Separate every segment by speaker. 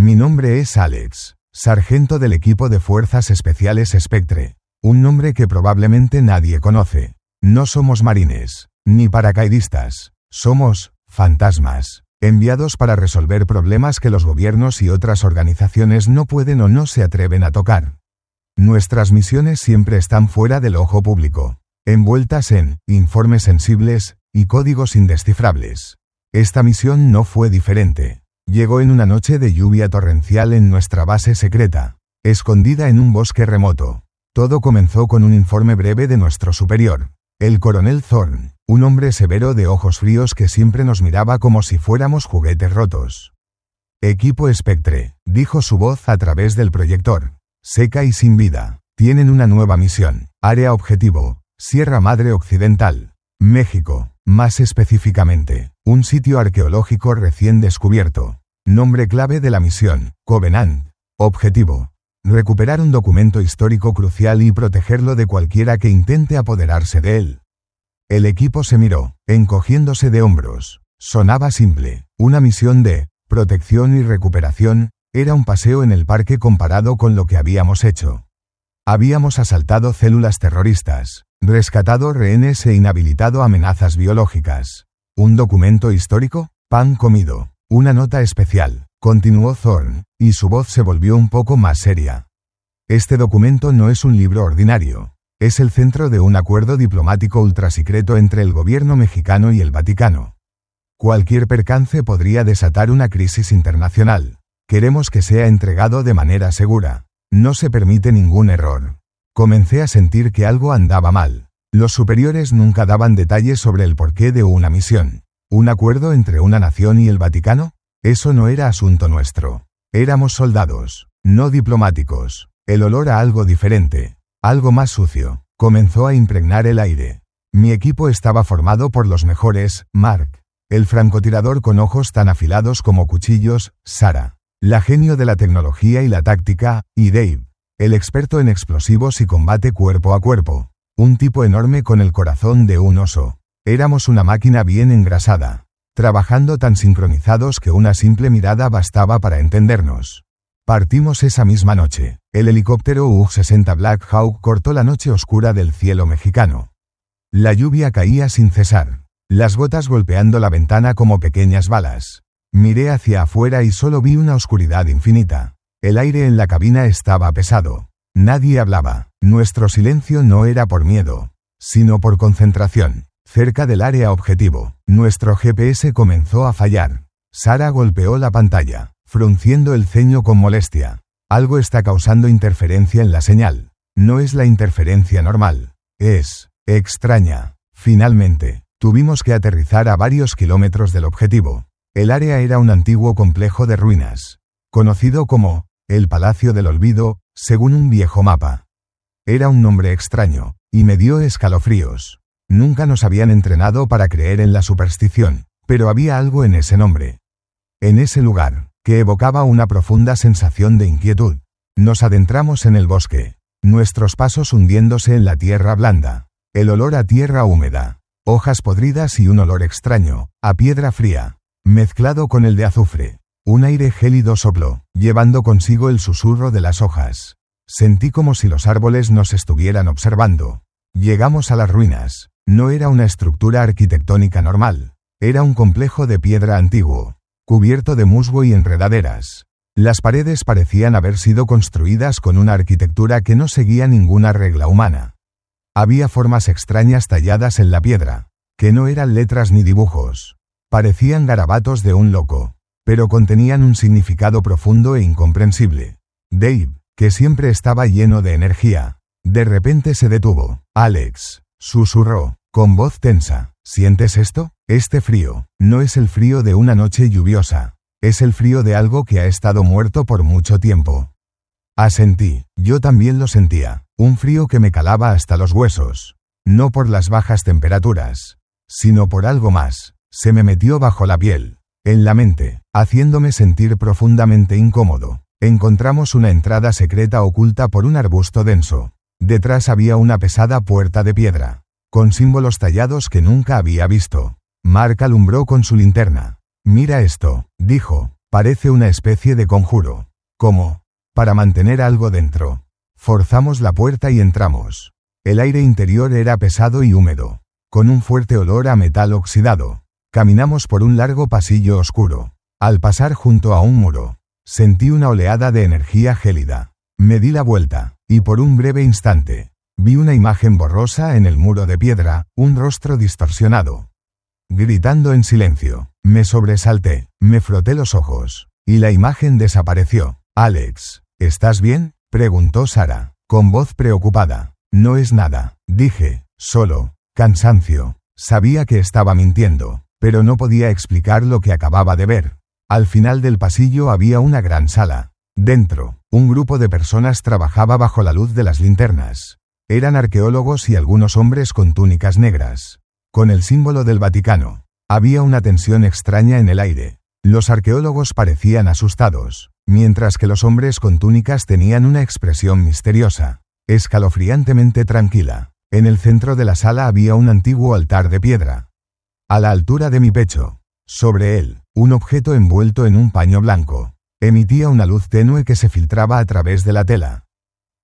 Speaker 1: Mi nombre es Alex, sargento del equipo de Fuerzas Especiales Spectre. Un nombre que probablemente nadie conoce. No somos marines, ni paracaidistas. Somos fantasmas, enviados para resolver problemas que los gobiernos y otras organizaciones no pueden o no se atreven a tocar. Nuestras misiones siempre están fuera del ojo público, envueltas en informes sensibles y códigos indescifrables. Esta misión no fue diferente. Llegó en una noche de lluvia torrencial en nuestra base secreta, escondida en un bosque remoto. Todo comenzó con un informe breve de nuestro superior, el coronel Thorne, un hombre severo de ojos fríos que siempre nos miraba como si fuéramos juguetes rotos. Equipo Spectre, dijo su voz a través del proyector. Seca y sin vida. Tienen una nueva misión. Área objetivo, Sierra Madre Occidental, México. Más específicamente, un sitio arqueológico recién descubierto. Nombre clave de la misión, Covenant. Objetivo: recuperar un documento histórico crucial y protegerlo de cualquiera que intente apoderarse de él. El equipo se miró, encogiéndose de hombros. Sonaba simple. Una misión de protección y recuperación. Era un paseo en el parque comparado con lo que habíamos hecho. Habíamos asaltado células terroristas, rescatado rehenes e inhabilitado amenazas biológicas. ¿Un documento histórico? Pan comido. Una nota especial, continuó Thorne, y su voz se volvió un poco más seria. Este documento no es un libro ordinario. Es el centro de un acuerdo diplomático ultrasecreto entre el gobierno mexicano y el Vaticano. Cualquier percance podría desatar una crisis internacional. Queremos que sea entregado de manera segura. No se permite ningún error. Comencé a sentir que algo andaba mal. Los superiores nunca daban detalles sobre el porqué de una misión. ¿Un acuerdo entre una nación y el Vaticano? Eso no era asunto nuestro. Éramos soldados, no diplomáticos. El olor a algo diferente, algo más sucio, comenzó a impregnar el aire. Mi equipo estaba formado por los mejores: Mark, el francotirador con ojos tan afilados como cuchillos; Sarah, la genio de la tecnología y la táctica; y Dave, el experto en explosivos y combate cuerpo a cuerpo. Un tipo enorme con el corazón de un oso. Éramos una máquina bien engrasada, trabajando tan sincronizados que una simple mirada bastaba para entendernos. Partimos esa misma noche. El helicóptero UH-60 Black Hawk cortó la noche oscura del cielo mexicano. La lluvia caía sin cesar, las gotas golpeando la ventana como pequeñas balas. Miré hacia afuera y solo vi una oscuridad infinita. El aire en la cabina estaba pesado. Nadie hablaba. Nuestro silencio no era por miedo, sino por concentración. Cerca del área objetivo, nuestro GPS comenzó a fallar. Sarah golpeó la pantalla, frunciendo el ceño con molestia. Algo está causando interferencia en la señal. No es la interferencia normal. Es extraña. Finalmente, tuvimos que aterrizar a varios kilómetros del objetivo. El área era un antiguo complejo de ruinas, conocido como el Palacio del Olvido, según un viejo mapa. Era un nombre extraño, y me dio escalofríos. Nunca nos habían entrenado para creer en la superstición, pero había algo en ese nombre. En ese lugar, que evocaba una profunda sensación de inquietud. Nos adentramos en el bosque, nuestros pasos hundiéndose en la tierra blanda. El olor a tierra húmeda, hojas podridas y un olor extraño, a piedra fría, mezclado con el de azufre. Un aire gélido sopló, llevando consigo el susurro de las hojas. Sentí como si los árboles nos estuvieran observando. Llegamos a las ruinas. No era una estructura arquitectónica normal. Era un complejo de piedra antiguo, cubierto de musgo y enredaderas. Las paredes parecían haber sido construidas con una arquitectura que no seguía ninguna regla humana. Había formas extrañas talladas en la piedra, que no eran letras ni dibujos. Parecían garabatos de un loco, pero contenían un significado profundo e incomprensible. Dave, que siempre estaba lleno de energía, de repente se detuvo. Alex, susurró, con voz tensa, ¿sientes esto? Este frío, no es el frío de una noche lluviosa. Es el frío de algo que ha estado muerto por mucho tiempo. Asentí, yo también lo sentía, un frío que me calaba hasta los huesos. No por las bajas temperaturas, sino por algo más. Se me metió bajo la piel, en la mente, haciéndome sentir profundamente incómodo. Encontramos una entrada secreta oculta por un arbusto denso. Detrás había una pesada puerta de piedra, con símbolos tallados que nunca había visto. Mark alumbró con su linterna. Mira esto, dijo, Parece una especie de conjuro. ¿Cómo? Para mantener algo dentro. Forzamos la puerta y entramos. El aire interior era pesado y húmedo, con un fuerte olor a metal oxidado. Caminamos por un largo pasillo oscuro. Al pasar junto a un muro, sentí una oleada de energía gélida. Me di la vuelta, y por un breve instante, vi una imagen borrosa en el muro de piedra, un rostro distorsionado. Gritando en silencio, me sobresalté, me froté los ojos, y la imagen desapareció. «Alex, ¿estás bien?», preguntó Sara, con voz preocupada. «No es nada», dije, «solo cansancio». Sabía que estaba mintiendo, pero no podía explicar lo que acababa de ver. Al final del pasillo había una gran sala. Dentro, un grupo de personas trabajaba bajo la luz de las linternas. Eran arqueólogos y algunos hombres con túnicas negras, con el símbolo del Vaticano. Había una tensión extraña en el aire. Los arqueólogos parecían asustados, mientras que los hombres con túnicas tenían una expresión misteriosa, escalofriantemente tranquila. En el centro de la sala había un antiguo altar de piedra, a la altura de mi pecho. Sobre él, un objeto envuelto en un paño blanco, emitía una luz tenue que se filtraba a través de la tela,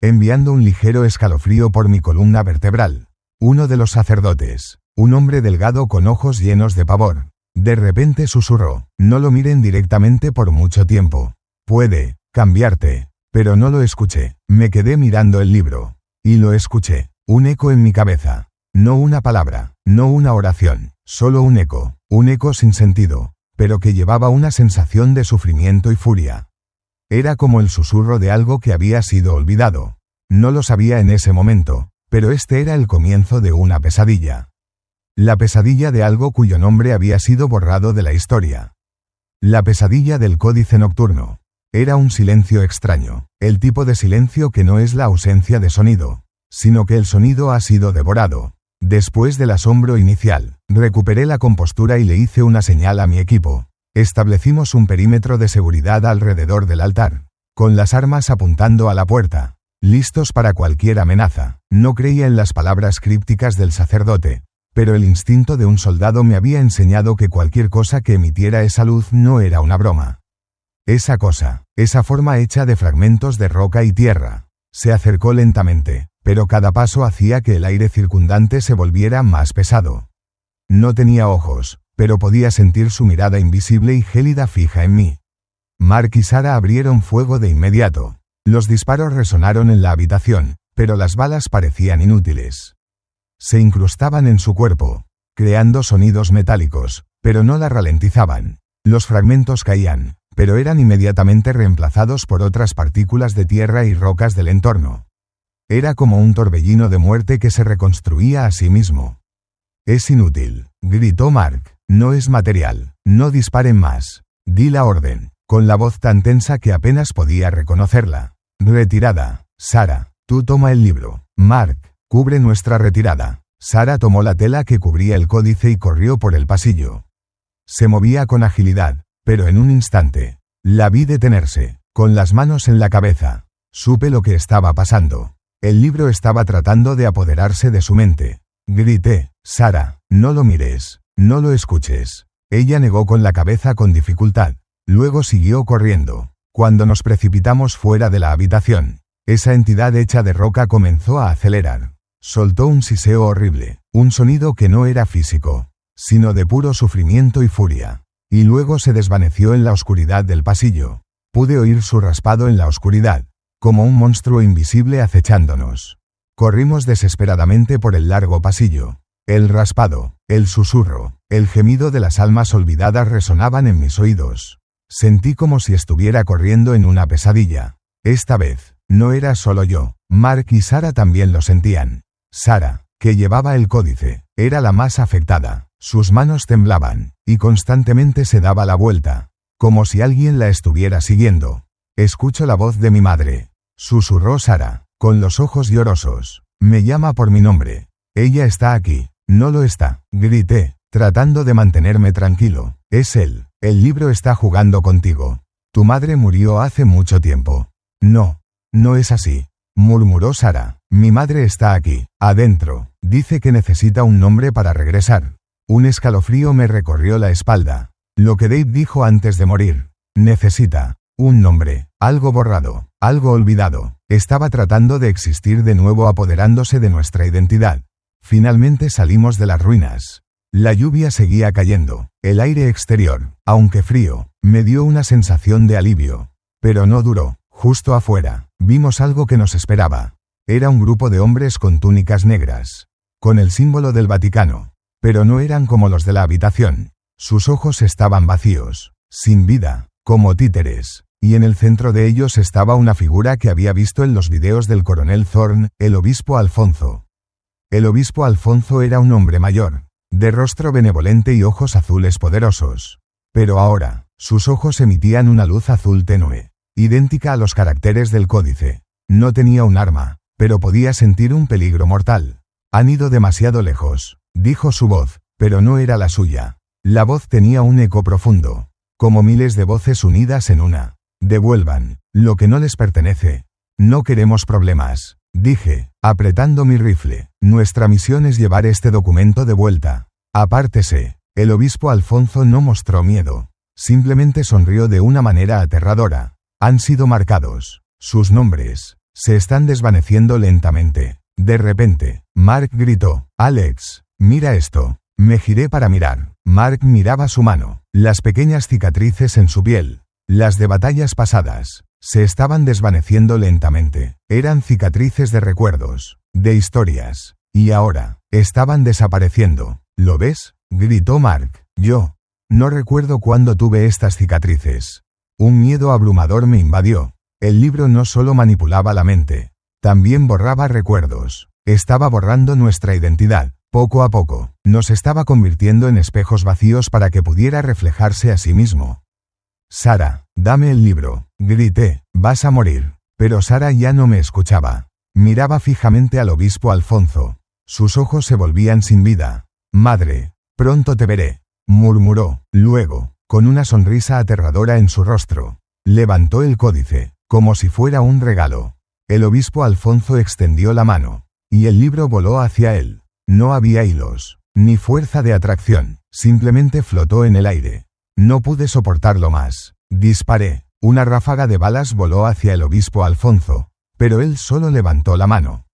Speaker 1: enviando un ligero escalofrío por mi columna vertebral. Uno de los sacerdotes, un hombre delgado con ojos llenos de pavor, de repente susurró: «No lo miren directamente por mucho tiempo. Puede cambiarte». Pero no lo escuché. Me quedé mirando el libro. Y lo escuché. Un eco en mi cabeza. No una palabra, no una oración, solo un eco sin sentido, pero que llevaba una sensación de sufrimiento y furia. Era como el susurro de algo que había sido olvidado. No lo sabía en ese momento, pero este era el comienzo de una pesadilla. La pesadilla de algo cuyo nombre había sido borrado de la historia. La pesadilla del códice nocturno. Era un silencio extraño, el tipo de silencio que no es la ausencia de sonido, sino que el sonido ha sido devorado. Después del asombro inicial, recuperé la compostura y le hice una señal a mi equipo. Establecimos un perímetro de seguridad alrededor del altar, con las armas apuntando a la puerta, listos para cualquier amenaza. No creía en las palabras crípticas del sacerdote, pero el instinto de un soldado me había enseñado que cualquier cosa que emitiera esa luz no era una broma. Esa cosa, esa forma hecha de fragmentos de roca y tierra, se acercó lentamente, pero cada paso hacía que el aire circundante se volviera más pesado. No tenía ojos, pero podía sentir su mirada invisible y gélida fija en mí. Mark y Sara abrieron fuego de inmediato. Los disparos resonaron en la habitación, pero las balas parecían inútiles. Se incrustaban en su cuerpo, creando sonidos metálicos, pero no la ralentizaban. Los fragmentos caían, pero eran inmediatamente reemplazados por otras partículas de tierra y rocas del entorno. Era como un torbellino de muerte que se reconstruía a sí mismo. «Es inútil», gritó Mark. «No es material. No disparen más». Di la orden, con la voz tan tensa que apenas podía reconocerla. «Retirada. Sara, tú toma el libro. Mark, cubre nuestra retirada». Sara tomó la tela que cubría el códice y corrió por el pasillo. Se movía con agilidad, pero en un instante, la vi detenerse, con las manos en la cabeza. Supe lo que estaba pasando. El libro estaba tratando de apoderarse de su mente. Grité: «Sara, no lo mires, no lo escuches». Ella negó con la cabeza con dificultad. Luego siguió corriendo. Cuando nos precipitamos fuera de la habitación, esa entidad hecha de roca comenzó a acelerar. Soltó un siseo horrible, un sonido que no era físico, sino de puro sufrimiento y furia. Y luego se desvaneció en la oscuridad del pasillo. Pude oír su raspado en la oscuridad, como un monstruo invisible acechándonos. Corrimos desesperadamente por el largo pasillo. El raspado, el susurro, el gemido de las almas olvidadas resonaban en mis oídos. Sentí como si estuviera corriendo en una pesadilla. Esta vez, no era solo yo, Mark y Sara también lo sentían. Sara, que llevaba el códice, era la más afectada. Sus manos temblaban, y constantemente se daba la vuelta, como si alguien la estuviera siguiendo. «Escucho la voz de mi madre», susurró Sara, con los ojos llorosos. «Me llama por mi nombre. Ella está aquí». «No lo está», grité, tratando de mantenerme tranquilo. «Es él. El libro está jugando contigo. Tu madre murió hace mucho tiempo». «No. No es así», murmuró Sara. «Mi madre está aquí, adentro. Dice que necesita un nombre para regresar». Un escalofrío me recorrió la espalda. Lo que Dave dijo antes de morir. Necesita un nombre, algo borrado, algo olvidado. Estaba tratando de existir de nuevo apoderándose de nuestra identidad. Finalmente salimos de las ruinas. La lluvia seguía cayendo. El aire exterior, aunque frío, me dio una sensación de alivio. Pero no duró. Justo afuera, vimos algo que nos esperaba. Era un grupo de hombres con túnicas negras, con el símbolo del Vaticano. Pero no eran como los de la habitación. Sus ojos estaban vacíos, sin vida, como títeres. Y en el centro de ellos estaba una figura que había visto en los videos del coronel Thorne, el obispo Alfonso. El obispo Alfonso era un hombre mayor, de rostro benevolente y ojos azules poderosos. Pero ahora, sus ojos emitían una luz azul tenue, idéntica a los caracteres del códice. No tenía un arma, pero podía sentir un peligro mortal. Han ido demasiado lejos, dijo su voz, pero no era la suya. La voz tenía un eco profundo, como miles de voces unidas en una. Devuelvan lo que no les pertenece. No queremos problemas, dije, apretando mi rifle. Nuestra misión es llevar este documento de vuelta. Apártese. El obispo Alfonso no mostró miedo. Simplemente sonrió de una manera aterradora. Han sido marcados. Sus nombres se están desvaneciendo lentamente. De repente, Mark gritó, Alex, mira esto. Me giré para mirar. Mark miraba su mano. Las pequeñas cicatrices en su piel. Las de batallas pasadas se estaban desvaneciendo lentamente. Eran cicatrices de recuerdos, de historias, y ahora estaban desapareciendo. ¿Lo ves?, gritó Mark. Yo no recuerdo cuándo tuve estas cicatrices. Un miedo abrumador me invadió. El libro no solo manipulaba la mente, también borraba recuerdos. Estaba borrando nuestra identidad. Poco a poco, nos estaba convirtiendo en espejos vacíos para que pudiera reflejarse a sí mismo. Sara, dame el libro, grité, vas a morir. Pero Sara ya no me escuchaba. Miraba fijamente al obispo Alfonso. Sus ojos se volvían sin vida. Madre, pronto te veré, murmuró. Luego, con una sonrisa aterradora en su rostro, levantó el códice, como si fuera un regalo. El obispo Alfonso extendió la mano, y el libro voló hacia él. No había hilos, ni fuerza de atracción, simplemente flotó en el aire. No pude soportarlo más. Disparé. Una ráfaga de balas voló hacia el obispo Alfonso, pero él solo levantó la mano.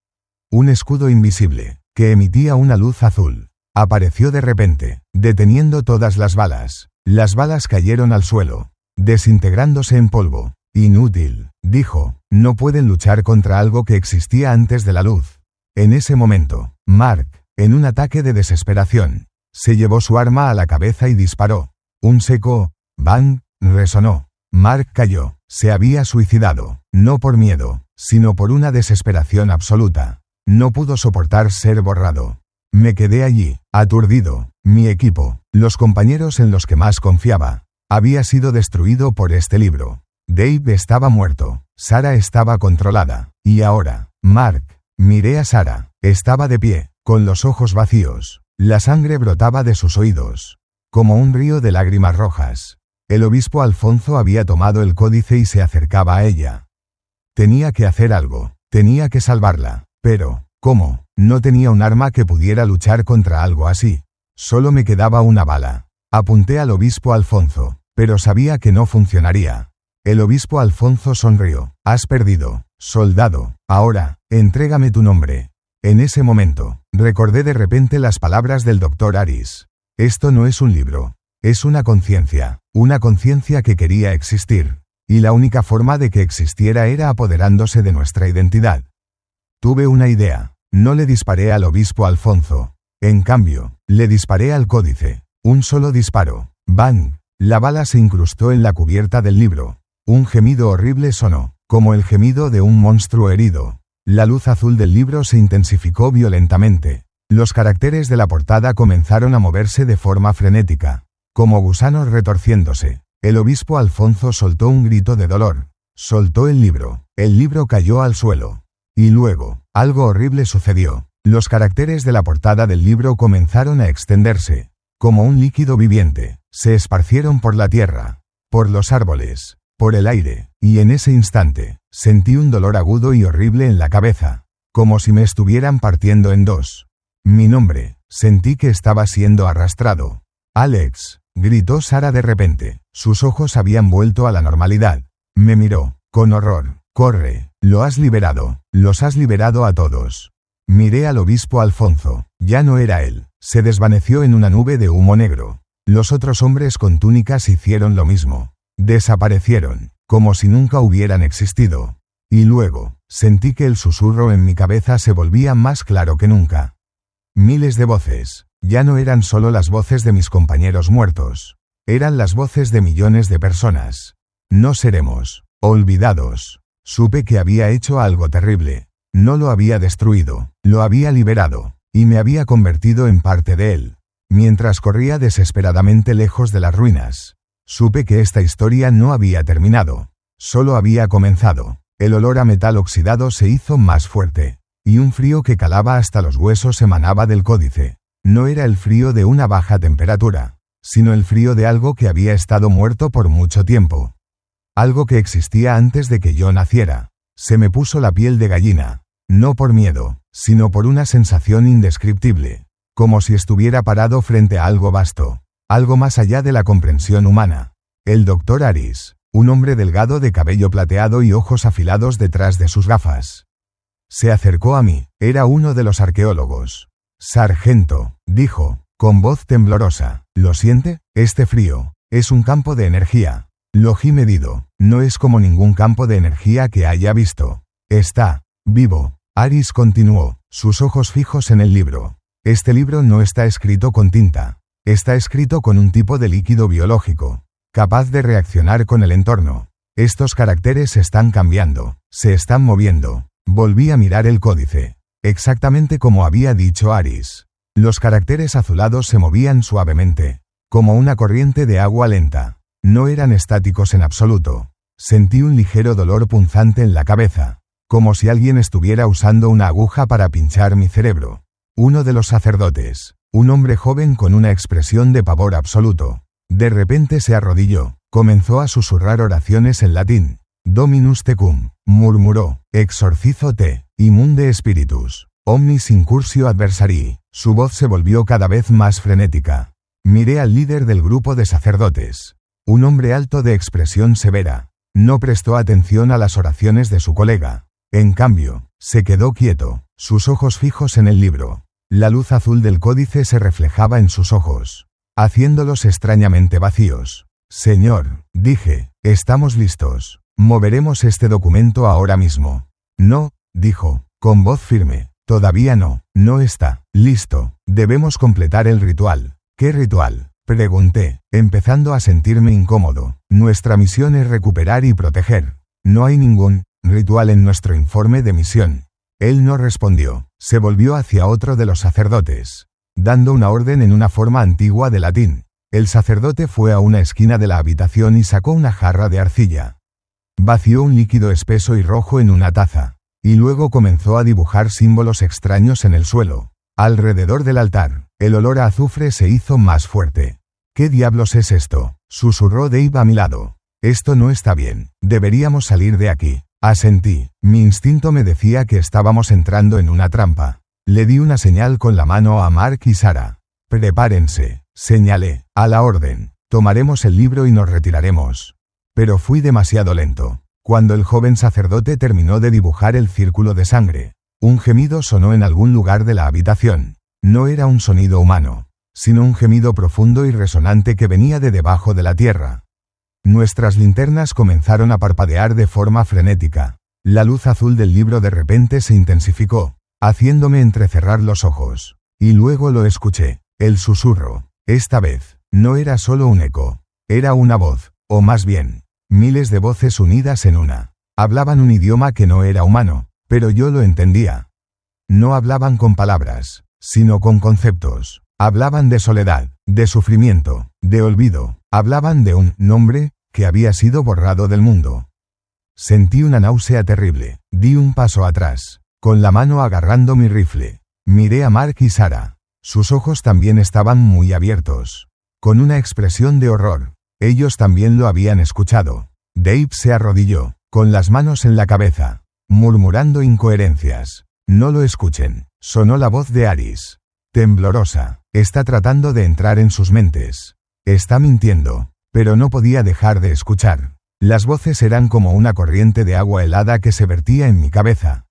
Speaker 1: Un escudo invisible, que emitía una luz azul, apareció de repente, deteniendo todas las balas. Las balas cayeron al suelo, desintegrándose en polvo. Inútil, dijo, no pueden luchar contra algo que existía antes de la luz. En ese momento, Mark, en un ataque de desesperación, se llevó su arma a la cabeza y disparó. Un seco bang resonó. Mark cayó. Se había suicidado, no por miedo, sino por una desesperación absoluta. No pudo soportar ser borrado. Me quedé allí, aturdido. Mi equipo, los compañeros en los que más confiaba, había sido destruido por este libro. Dave estaba muerto. Sara estaba controlada. Y ahora, Mark. Miré a Sara. Estaba de pie, con los ojos vacíos. La sangre brotaba de sus oídos, como un río de lágrimas rojas. El obispo Alfonso había tomado el códice y se acercaba a ella. Tenía que hacer algo. Tenía que salvarla. Pero, ¿cómo? No tenía un arma que pudiera luchar contra algo así. Solo me quedaba una bala. Apunté al obispo Alfonso, pero sabía que no funcionaría. El obispo Alfonso sonrió. Has perdido, soldado. Ahora, entrégame tu nombre. En ese momento, recordé de repente las palabras del Dr. Aris. Esto no es un libro. Es una conciencia que quería existir. Y la única forma de que existiera era apoderándose de nuestra identidad. Tuve una idea. No le disparé al obispo Alfonso. En cambio, le disparé al códice. Un solo disparo. ¡Bang! La bala se incrustó en la cubierta del libro. Un gemido horrible sonó, como el gemido de un monstruo herido. La luz azul del libro se intensificó violentamente. Los caracteres de la portada comenzaron a moverse de forma frenética, como gusanos retorciéndose. El obispo Alfonso soltó un grito de dolor. Soltó el libro cayó al suelo. Y luego, algo horrible sucedió. Los caracteres de la portada del libro comenzaron a extenderse, como un líquido viviente. Se esparcieron por la tierra, por los árboles, por el aire, y en ese instante, sentí un dolor agudo y horrible en la cabeza, como si me estuvieran partiendo en dos. Mi nombre, sentí que estaba siendo arrastrado. Alex, gritó Sara de repente. Sus ojos habían vuelto a la normalidad. Me miró, con horror. Corre, lo has liberado, los has liberado a todos. Miré al obispo Alfonso. Ya no era él. Se desvaneció en una nube de humo negro. Los otros hombres con túnicas hicieron lo mismo. Desaparecieron, como si nunca hubieran existido. Y luego, sentí que el susurro en mi cabeza se volvía más claro que nunca. Miles de voces. Ya no eran solo las voces de mis compañeros muertos. Eran las voces de millones de personas. No seremos olvidados. Supe que había hecho algo terrible. No lo había destruido, lo había liberado, y me había convertido en parte de él. Mientras corría desesperadamente lejos de las ruinas, supe que esta historia no había terminado. Solo había comenzado. El olor a metal oxidado se hizo más fuerte, y un frío que calaba hasta los huesos emanaba del códice. No era el frío de una baja temperatura, sino el frío de algo que había estado muerto por mucho tiempo. Algo que existía antes de que yo naciera. Se me puso la piel de gallina, no por miedo, sino por una sensación indescriptible, como si estuviera parado frente a algo vasto, algo más allá de la comprensión humana. El doctor Aris, un hombre delgado de cabello plateado y ojos afilados detrás de sus gafas. Se acercó a mí, era uno de los arqueólogos. Sargento, dijo, con voz temblorosa, ¿lo siente? Este frío, es un campo de energía. Lo he medido, no es como ningún campo de energía que haya visto. Está vivo. Aris continuó, sus ojos fijos en el libro. Este libro no está escrito con tinta. Está escrito con un tipo de líquido biológico, capaz de reaccionar con el entorno. Estos caracteres están cambiando, se están moviendo. Volví a mirar el códice. Exactamente como había dicho Aris. Los caracteres azulados se movían suavemente, como una corriente de agua lenta. No eran estáticos en absoluto. Sentí un ligero dolor punzante en la cabeza, como si alguien estuviera usando una aguja para pinchar mi cerebro. Uno de los sacerdotes, un hombre joven con una expresión de pavor absoluto, de repente se arrodilló, comenzó a susurrar oraciones en latín. Dominus tecum, murmuró, exorcizo te, immunde spiritus, omnis incursio adversarii. Su voz se volvió cada vez más frenética. Miré al líder del grupo de sacerdotes. Un hombre alto de expresión severa. No prestó atención a las oraciones de su colega. En cambio, se quedó quieto, sus ojos fijos en el libro. La luz azul del códice se reflejaba en sus ojos, haciéndolos extrañamente vacíos. Señor, dije, estamos listos. Moveremos este documento ahora mismo. No, dijo, con voz firme. Todavía no, no está listo. Debemos completar el ritual. ¿Qué ritual? Pregunté, empezando a sentirme incómodo. Nuestra misión es recuperar y proteger. No hay ningún ritual en nuestro informe de misión. Él no respondió. Se volvió hacia otro de los sacerdotes, dando una orden en una forma antigua de latín. El sacerdote fue a una esquina de la habitación y sacó una jarra de arcilla. Vació un líquido espeso y rojo en una taza, y luego comenzó a dibujar símbolos extraños en el suelo. Alrededor del altar, el olor a azufre se hizo más fuerte. ¿Qué diablos es esto?, susurró Dave a mi lado. Esto no está bien, deberíamos salir de aquí. Asentí, mi instinto me decía que estábamos entrando en una trampa. Le di una señal con la mano a Mark y Sara. Prepárense, señalé, a la orden. Tomaremos el libro y nos retiraremos. Pero fui demasiado lento. Cuando el joven sacerdote terminó de dibujar el círculo de sangre, un gemido sonó en algún lugar de la habitación. No era un sonido humano, sino un gemido profundo y resonante que venía de debajo de la tierra. Nuestras linternas comenzaron a parpadear de forma frenética. La luz azul del libro de repente se intensificó, haciéndome entrecerrar los ojos. Y luego lo escuché, el susurro. Esta vez, no era solo un eco, era una voz, o más bien, miles de voces unidas en una. Hablaban un idioma que no era humano, pero yo lo entendía. No hablaban con palabras, sino con conceptos. Hablaban de soledad, de sufrimiento, de olvido. Hablaban de un nombre que había sido borrado del mundo. Sentí una náusea terrible. Di un paso atrás, con la mano agarrando mi rifle. Miré a Mark y Sara. Sus ojos también estaban muy abiertos, con una expresión de horror. Ellos también lo habían escuchado. Dave se arrodilló, con las manos en la cabeza, murmurando incoherencias. No lo escuchen, sonó la voz de Aris. Temblorosa, está tratando de entrar en sus mentes. Está mintiendo. Pero no podía dejar de escuchar. Las voces eran como una corriente de agua helada que se vertía en mi cabeza,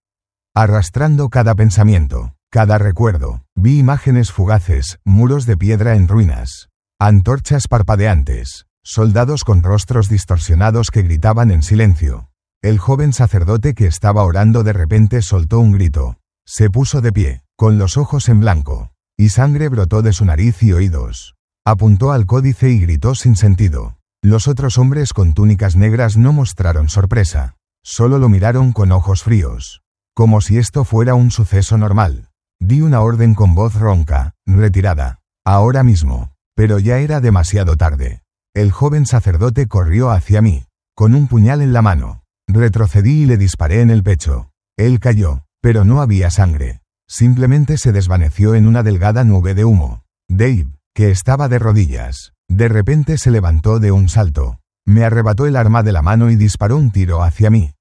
Speaker 1: arrastrando cada pensamiento, cada recuerdo. Vi imágenes fugaces, muros de piedra en ruinas, antorchas parpadeantes, soldados con rostros distorsionados que gritaban en silencio. El joven sacerdote que estaba orando de repente soltó un grito. Se puso de pie, con los ojos en blanco, y sangre brotó de su nariz y oídos. Apuntó al códice y gritó sin sentido. Los otros hombres con túnicas negras no mostraron sorpresa. Solo lo miraron con ojos fríos, como si esto fuera un suceso normal. Di una orden con voz ronca: retirada. Ahora mismo. Pero ya era demasiado tarde. El joven sacerdote corrió hacia mí, con un puñal en la mano. Retrocedí y le disparé en el pecho. Él cayó, pero no había sangre. Simplemente se desvaneció en una delgada nube de humo. Dave, que estaba de rodillas, de repente se levantó de un salto. Me arrebató el arma de la mano y disparó un tiro hacia mí.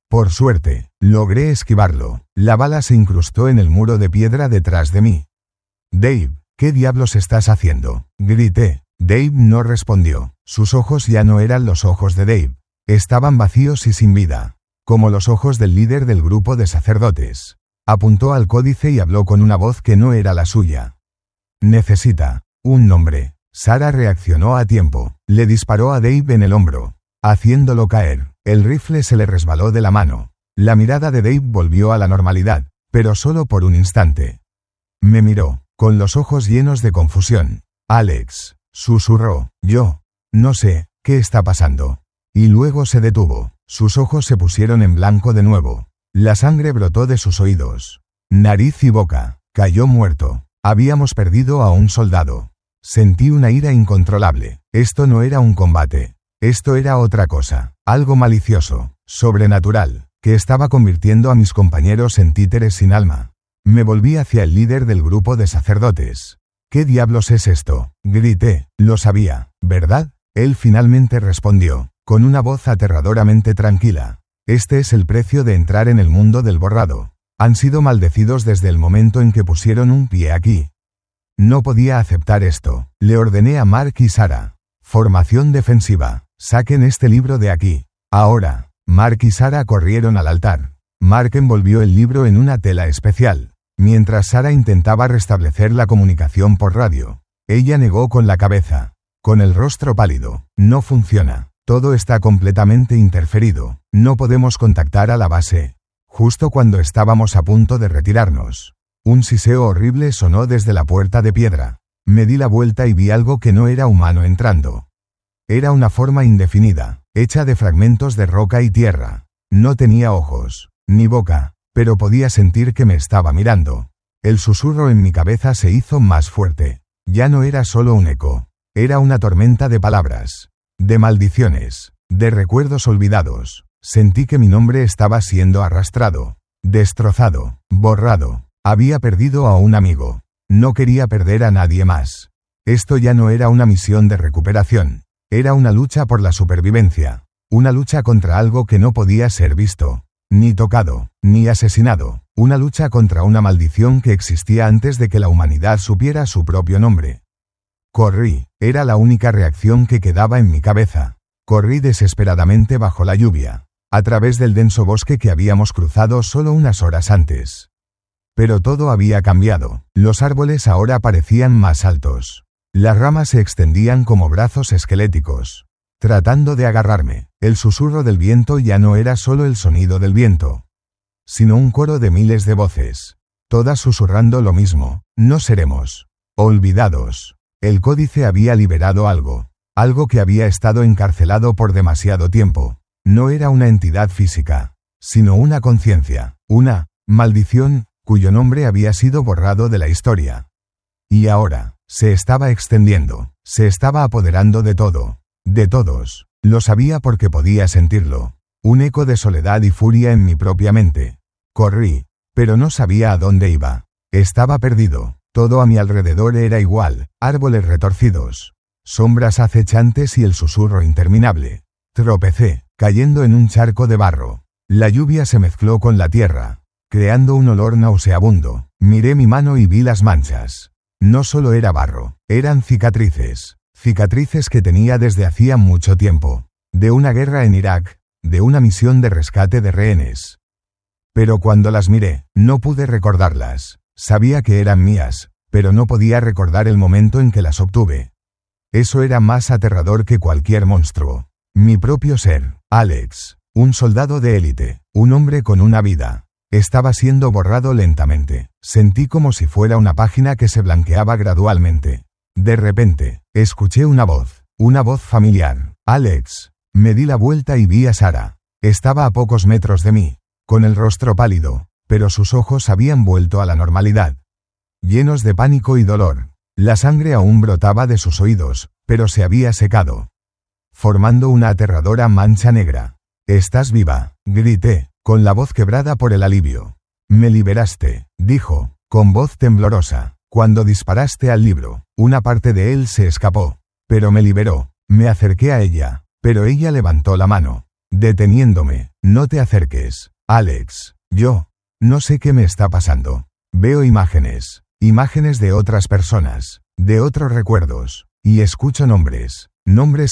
Speaker 1: Por suerte, logré esquivarlo. La bala se incrustó en el muro de piedra detrás de mí. Dave, ¿qué diablos estás haciendo?, grité. Dave no respondió. Sus ojos ya no eran los ojos de Dave. Estaban vacíos y sin vida, como los ojos del líder del grupo de sacerdotes. Apuntó al códice y habló con una voz que no era la suya. Necesita un nombre. Sara reaccionó a tiempo. Le disparó a Dave en el hombro, haciéndolo caer. El rifle se le resbaló de la mano. La mirada de Dave volvió a la normalidad, pero solo por un instante. Me miró, con los ojos llenos de confusión. Alex, susurró. Yo no sé qué está pasando. Y luego se detuvo. Sus ojos se pusieron en blanco de nuevo. La sangre brotó de sus oídos, nariz y boca. Cayó muerto. Habíamos perdido a un soldado. Sentí una ira incontrolable. Esto no era un combate. Esto era otra cosa. Algo malicioso, sobrenatural, que estaba convirtiendo a mis compañeros en títeres sin alma. Me volví hacia el líder del grupo de sacerdotes. ¿Qué diablos es esto?, grité. Lo sabía, ¿verdad? Él finalmente respondió, con una voz aterradoramente tranquila. Este es el precio de entrar en el mundo del borrado. Han sido maldecidos desde el momento en que pusieron un pie aquí. No podía aceptar esto. Le ordené a Mark y Sara. Formación defensiva. Saquen este libro de aquí. Ahora. Mark y Sara corrieron al altar. Mark envolvió el libro en una tela especial, mientras Sara intentaba restablecer la comunicación por radio. Ella negó con la cabeza, con el rostro pálido. No funciona. Todo está completamente interferido. No podemos contactar a la base. Justo cuando estábamos a punto de retirarnos, un siseo horrible sonó desde la puerta de piedra. Me di la vuelta y vi algo que no era humano entrando. Era una forma indefinida, hecha de fragmentos de roca y tierra. No tenía ojos, ni boca, pero podía sentir que me estaba mirando. El susurro en mi cabeza se hizo más fuerte. Ya no era solo un eco. Era una tormenta de palabras, de maldiciones, de recuerdos olvidados. Sentí que mi nombre estaba siendo arrastrado, destrozado, borrado. Había perdido a un amigo. No quería perder a nadie más. Esto ya no era una misión de recuperación. Era una lucha por la supervivencia. Una lucha contra algo que no podía ser visto, ni tocado, ni asesinado. Una lucha contra una maldición que existía antes de que la humanidad supiera su propio nombre. Corrí. Era la única reacción que quedaba en mi cabeza. Corrí desesperadamente bajo la lluvia, a través del denso bosque que habíamos cruzado solo unas horas antes. Pero todo había cambiado. Los árboles ahora parecían más altos. Las ramas se extendían como brazos esqueléticos, tratando de agarrarme. El susurro del viento ya no era solo el sonido del viento, sino un coro de miles de voces, todas susurrando lo mismo. No seremos olvidados. El códice había liberado algo que había estado encarcelado por demasiado tiempo. No era una entidad física, sino una conciencia, una maldición, cuyo nombre había sido borrado de la historia. Y ahora, se estaba extendiendo, se estaba apoderando de todo, de todos. Lo sabía porque podía sentirlo. Un eco de soledad y furia en mi propia mente. Corrí, pero no sabía a dónde iba. Estaba perdido. Todo a mi alrededor era igual, árboles retorcidos, sombras acechantes y el susurro interminable. Tropecé, cayendo en un charco de barro. La lluvia se mezcló con la tierra, creando un olor nauseabundo. Miré mi mano y vi las manchas. No solo era barro, eran cicatrices. Cicatrices que tenía desde hacía mucho tiempo. De una guerra en Irak, de una misión de rescate de rehenes. Pero cuando las miré, no pude recordarlas. Sabía que eran mías, pero no podía recordar el momento en que las obtuve. Eso era más aterrador que cualquier monstruo. Mi propio ser, Alex, un soldado de élite, un hombre con una vida, estaba siendo borrado lentamente. Sentí como si fuera una página que se blanqueaba gradualmente. De repente, escuché una voz familiar. Alex. Me di la vuelta y vi a Sara. Estaba a pocos metros de mí, con el rostro pálido, pero sus ojos habían vuelto a la normalidad. Llenos de pánico y dolor. La sangre aún brotaba de sus oídos, pero se había secado, formando una aterradora mancha negra. «Estás viva», grité, con la voz quebrada por el alivio. «Me liberaste», dijo, con voz temblorosa. «Cuando disparaste al libro, una parte de él se escapó. Pero me liberó». Me acerqué a ella, pero ella levantó la mano, deteniéndome. «No te acerques, Alex. Yo no sé qué me está pasando. Veo imágenes de otras personas, de otros recuerdos, y escucho nombres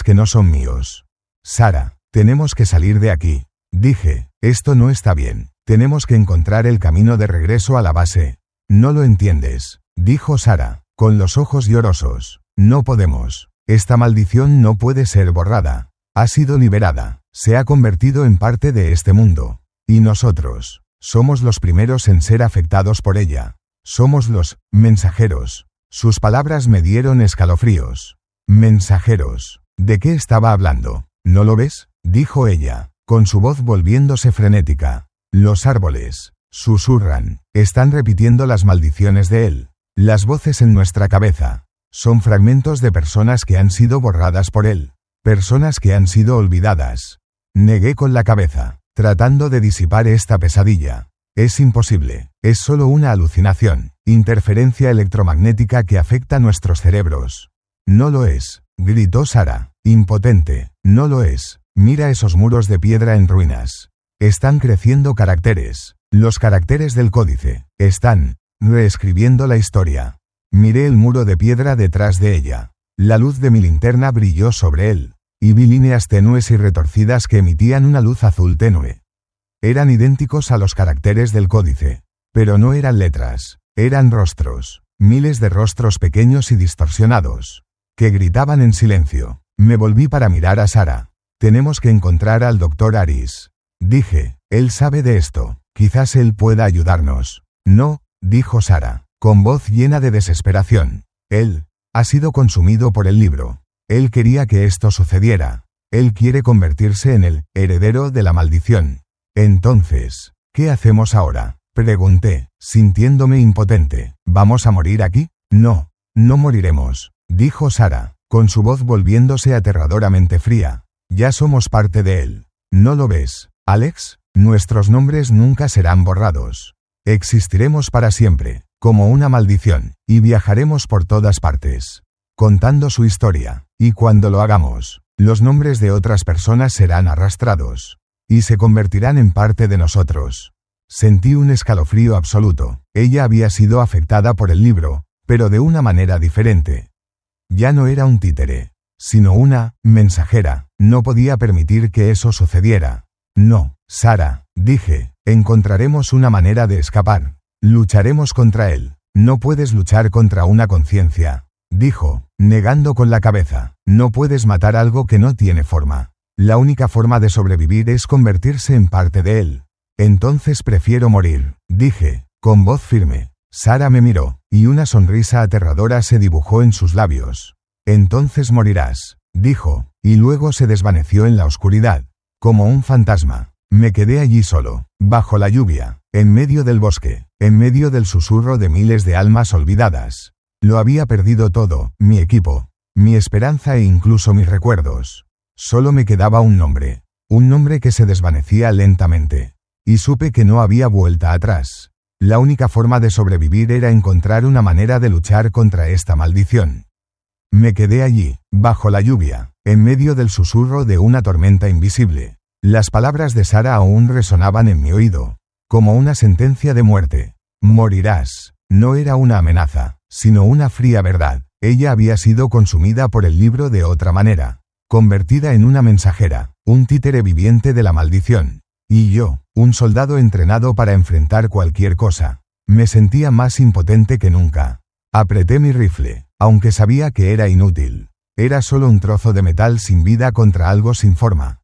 Speaker 1: que no son míos. Sara, tenemos que salir de aquí», dije. «Esto no está bien. Tenemos que encontrar el camino de regreso a la base». «No lo entiendes», dijo Sara, con los ojos llorosos. «No podemos. Esta maldición no puede ser borrada. Ha sido liberada. Se ha convertido en parte de este mundo. Y nosotros somos los primeros en ser afectados por ella. Somos los mensajeros». Sus palabras me dieron escalofríos. «Mensajeros. ¿De qué estaba hablando? ¿No lo ves?», dijo ella, con su voz volviéndose frenética. «Los árboles susurran. Están repitiendo las maldiciones de él. Las voces en nuestra cabeza son fragmentos de personas que han sido borradas por él. Personas que han sido olvidadas». Negué con la cabeza, tratando de disipar esta pesadilla. «Es imposible. Es solo una alucinación, interferencia electromagnética que afecta nuestros cerebros». «No lo es», gritó Sara, impotente. «No lo es. Mira esos muros de piedra en ruinas. Están creciendo caracteres. Los caracteres del códice. Están reescribiendo la historia». Miré el muro de piedra detrás de ella. La luz de mi linterna brilló sobre él, y vi líneas tenues y retorcidas que emitían una luz azul tenue. Eran idénticos a los caracteres del códice, pero no eran letras, eran rostros, miles de rostros pequeños y distorsionados, que gritaban en silencio. Me volví para mirar a Sara. «Tenemos que encontrar al Dr. Aris», dije. «Él sabe de esto. Quizás él pueda ayudarnos». «No», dijo Sara, con voz llena de desesperación. «Él ha sido consumido por el libro. Él quería que esto sucediera. Él quiere convertirse en el heredero de la maldición». «Entonces, ¿qué hacemos ahora?», pregunté, sintiéndome impotente. «¿Vamos a morir aquí?». «No, no moriremos», dijo Sara, con su voz volviéndose aterradoramente fría. «Ya somos parte de él. ¿No lo ves, Alex? Nuestros nombres nunca serán borrados. Existiremos para siempre, como una maldición, y viajaremos por todas partes, contando su historia, y cuando lo hagamos, los nombres de otras personas serán arrastrados, y se convertirán en parte de nosotros». Sentí un escalofrío absoluto. Ella había sido afectada por el libro, pero de una manera diferente. Ya no era un títere, sino una mensajera. No podía permitir que eso sucediera. «No, Sara», dije, «encontraremos una manera de escapar. Lucharemos contra él». «No puedes luchar contra una conciencia», dijo, negando con la cabeza. «No puedes matar algo que no tiene forma. La única forma de sobrevivir es convertirse en parte de él». «Entonces prefiero morir», dije, con voz firme. Sara me miró, y una sonrisa aterradora se dibujó en sus labios. «Entonces morirás», dijo, y luego se desvaneció en la oscuridad, como un fantasma. Me quedé allí solo, bajo la lluvia, en medio del bosque, en medio del susurro de miles de almas olvidadas. Lo había perdido todo, mi equipo, mi esperanza e incluso mis recuerdos. Solo me quedaba un nombre que se desvanecía lentamente. Y supe que no había vuelta atrás. La única forma de sobrevivir era encontrar una manera de luchar contra esta maldición. Me quedé allí, bajo la lluvia, en medio del susurro de una tormenta invisible. Las palabras de Sara aún resonaban en mi oído, como una sentencia de muerte. «Morirás». No era una amenaza, sino una fría verdad. Ella había sido consumida por el libro de otra manera, convertida en una mensajera, un títere viviente de la maldición. Y yo, un soldado entrenado para enfrentar cualquier cosa, me sentía más impotente que nunca. Apreté mi rifle, aunque sabía que era inútil. Era solo un trozo de metal sin vida contra algo sin forma.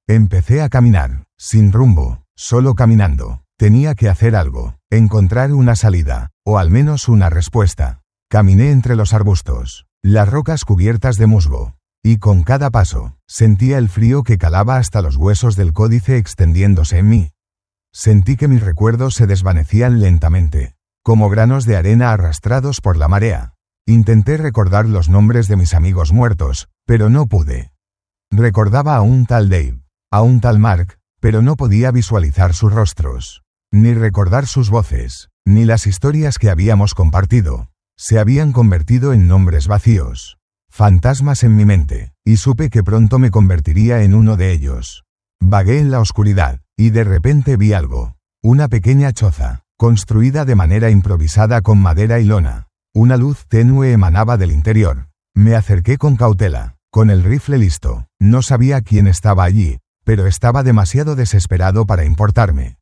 Speaker 1: Empecé a caminar, sin rumbo, solo caminando. Tenía que hacer algo, encontrar una salida, o al menos una respuesta. Caminé entre los arbustos, las rocas cubiertas de musgo, y con cada paso, sentía el frío que calaba hasta los huesos del códice extendiéndose en mí. Sentí que mis recuerdos se desvanecían lentamente, como granos de arena arrastrados por la marea. Intenté recordar los nombres de mis amigos muertos, pero no pude. Recordaba a un tal Dave, a un tal Mark, pero no podía visualizar sus rostros, ni recordar sus voces, ni las historias que habíamos compartido. Se habían convertido en nombres vacíos, fantasmas en mi mente, y supe que pronto me convertiría en uno de ellos. Vagué en la oscuridad, y de repente vi algo. Una pequeña choza, construida de manera improvisada con madera y lona. Una luz tenue emanaba del interior. Me acerqué con cautela, con el rifle listo. No sabía quién estaba allí, pero estaba demasiado desesperado para importarme.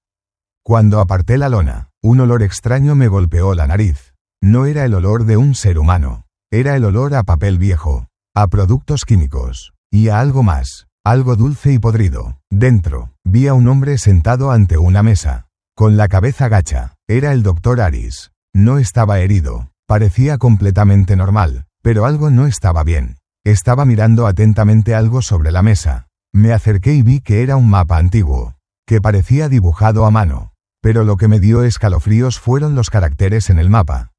Speaker 1: Cuando aparté la lona, un olor extraño me golpeó la nariz. No era el olor de un ser humano. Era el olor a papel viejo, a productos químicos, y a algo más, algo dulce y podrido. Dentro, vi a un hombre sentado ante una mesa, con la cabeza gacha. Era el Dr. Harris. No estaba herido, parecía completamente normal, pero algo no estaba bien. Estaba mirando atentamente algo sobre la mesa. Me acerqué y vi que era un mapa antiguo, que parecía dibujado a mano, pero lo que me dio escalofríos fueron los caracteres en el mapa.